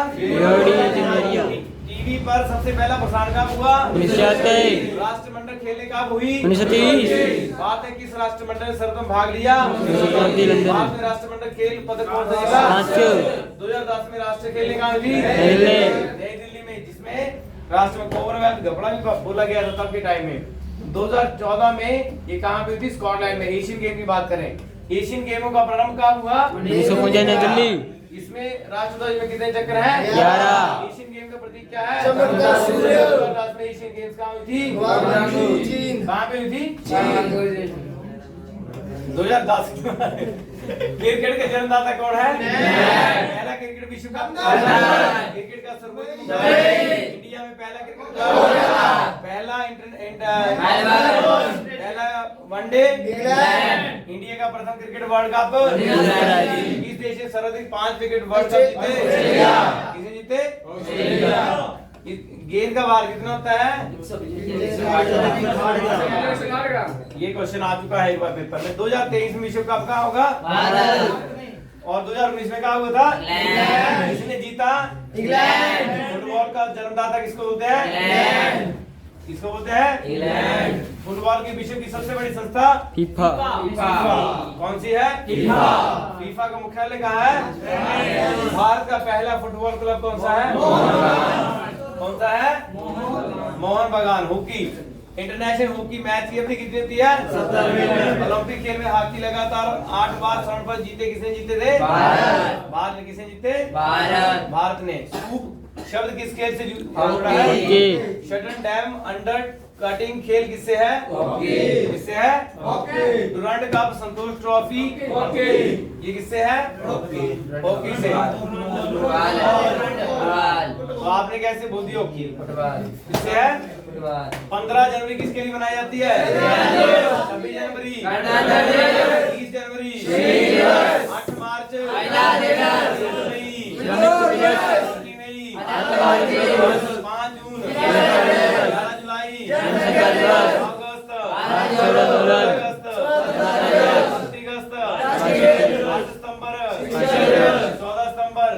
टीवी पर सबसे पहला प्रसारण कब हुआ? 1923। राष्ट्रमंडल खेलें कब हुई? 1930। बात है किस राष्ट्रमंडल ने सर्वप्रथम भाग लिया? भारत में राष्ट्रमंडल खेल पदक कौन सा जीता? 2010 में राष्ट्रीय खेलें कहाँ हुई? नई दिल्ली में, जिसमें राष्ट्र में कॉमनवेल्थ घपला भी बोला गया था तब के टाइम में। 2014 में ये कहाँ पे हुई? स्कॉटलैंड में। एशियन गेम की बात करें, एशियन गेमों का प्रारंभ कब हुआ? 1955 नई दिल्ली। इसमें राष्ट्रध्वज में कितने चक्र हैं? 11। एशियन गेम का प्रतीक क्या है? चमकता सूर्य। 2010 में एशियन गेम्स कहाँ हुई थी? कहाँ पे हुई थी? 2010। क्रिकेट का जन्मदाता कौन है? पहला क्रिकेट विश्व कप क्रिकेट का सर्वोच्च इंडिया में पहला क्रिकेट पहला वनडे इंडिया का प्रथम क्रिकेट वर्ल्ड कप किस देश ने सर्वाधिक 5 क्रिकेट वर्ल्ड कप जीते? किसे जीते? गेंद का भार कितना होता है? ये क्वेश्चन आ चुका है एक बार पेपर में। 2023 में विश्व कप कहाँ होगा? और 2019 में कहाँ हुआ था? किसने जीता? इंग्लैंड। फुटबॉल का जन्मदाता किसको बोलते हैं? किसको बोलते हैं? इंग्लैंड। फुटबॉल की विश्व की सबसे बड़ी संस्था? फीफा। कौन सी है? फीफा का मुख्यालय कहाँ है? भारत का पहला फुटबॉल क्लब कौन सा है? कौन सा है? मोहन बागान। हॉकी इंटरनेशनल हॉकी मैच की अवधि कितनी होती है? 70 ओलंपिक खेल में हॉकी लगातार 8 बार स्वर्ण पदक जीते। किसने जीते थे? भारत ने। किसने जीते? भारत ने। स्कूप शब्द किस खेल से जुड़ा है? शटल डैम अंडर कटिंग खेल किससे है? किससे है? डुरंड कप, संतोष ट्रॉफी ये किससे है? हॉकी से। तो आपने कैसे बोल दी? हॉकी किससे है? 15 जनवरी किसके लिए बनाई जाती है? 26 जनवरी, 30 जनवरी, 8 मार्च, 5 जून, 11 जुलाई, अगस्त, 8 सितंबर, 14 सितंबर,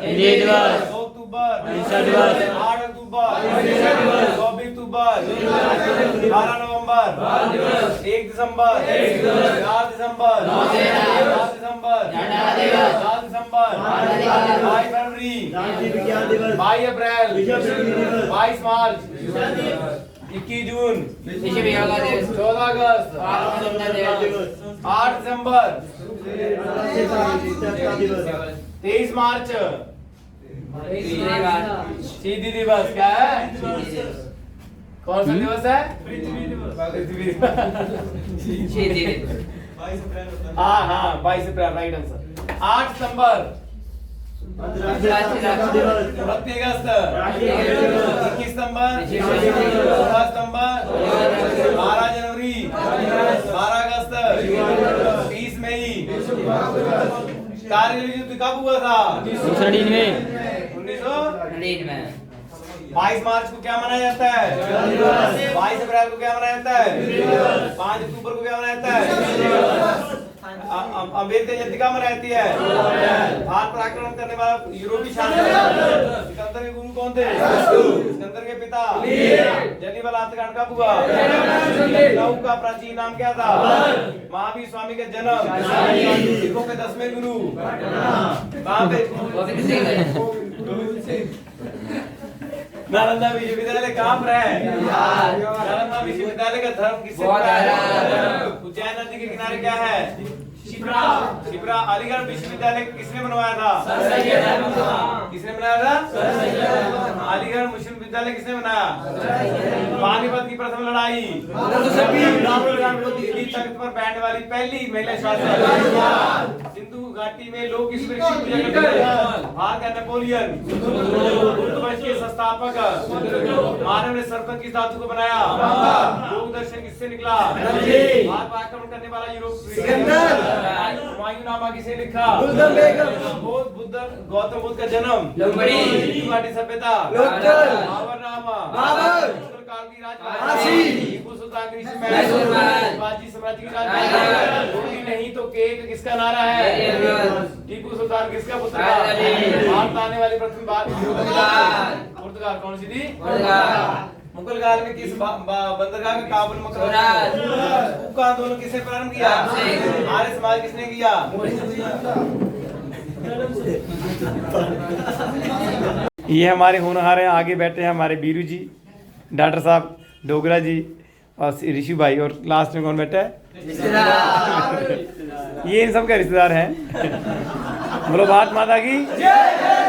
12 नवंबर 1 दिसंबर 4 दिसंबर 7 दिसंबर 7 दिसंबर 22 फरवरी 22 अप्रैल 22 मार्च 21 जून विश्व योगा दिवस 14 अगस्त 8 दिसंबर 23 मार्च शहीदी दिवस क्या है? कौन सा दिवस है? पृथ्वी दिवस। हाँ हाँ 22 अप्रैल राइट आंसर। 8 सितंबर 29 अगस्त 21 सितंबर 16 सितंबर 12 जनवरी 12 अगस्त 30 मई। कारगिल युद्ध कब हुआ था? 1999 22 मार्च को क्या मनाया जाता है? 22 अप्रैल को क्या मनाया जाता है? 5 अक्टूबर को क्या मनाया जाता है? अम्बेडकर जयंती कब मनाई जाती है? भारत पर आक्रमण करने वाला यूरोपीय शासक सिकंदर के गुरु कौन थे? सिकंदर के पिता जालियनवाला हत्याकांड कब हुआ? लखनऊ का प्राचीन नाम क्या था? महावीर स्वामी का जन्म। सिखों के 10वें गुरु कहाँ पे? नालंदा विश्वविद्यालय कहाँ पर है? नालंदा विश्वविद्यालय का धर्म किससे जुड़ा है? उज्जैन नदी के किनारे क्या है? शिप्रा। अलीगढ़ विश्वविद्यालय किसने बनवाया था? किसने बनाया था? अलीगढ़ मुस्लिम विद्यालय किसने बनाया? पानीपत की प्रथम लड़ाई। दिल्ली तख्त पर बैठने वाली पहली महिला शासक। सिंधु घाटी में लोग किस वृक्ष की पूजा करते थे? भारत का नेपोलियन। बुद्ध वंश के संस्थापक। मानव ने सर्पदंत किस धातु को बनाया? योग दर्शन किससे निकला? भारत पर आक्रमण करने वाला यूरोप हुमायूंनामा किसे लिखा? बुद्ध गौतम बुद्ध का जन्म। सिंधु घाटी सभ्यता। बाबरनामा। मुगल काल की राजधानी। टीपू सुल्तान की शिवाजी साम्राज्य की राजधानी। रोटी नहीं तो केक किसका नारा है? टीपू सुल्तान किसका पुत्र था? भारत आने वाली प्रथम बात पुर्तगाल कौन सी थी? मुगल काल में किस बंदरगाह में काबुल मकबूल का आंदोलन किसने प्रारंभ किया? आर्य समाज किसने किया? ये हमारे होनहार हैं, आगे बैठे हैं हमारे बीरू जी, डॉक्टर साहब डोगरा जी और ऋषि भाई, और लास्ट में कौन बैठा है? ये इन सब का रिश्तेदार हैं। बोलो भारत माता की जय।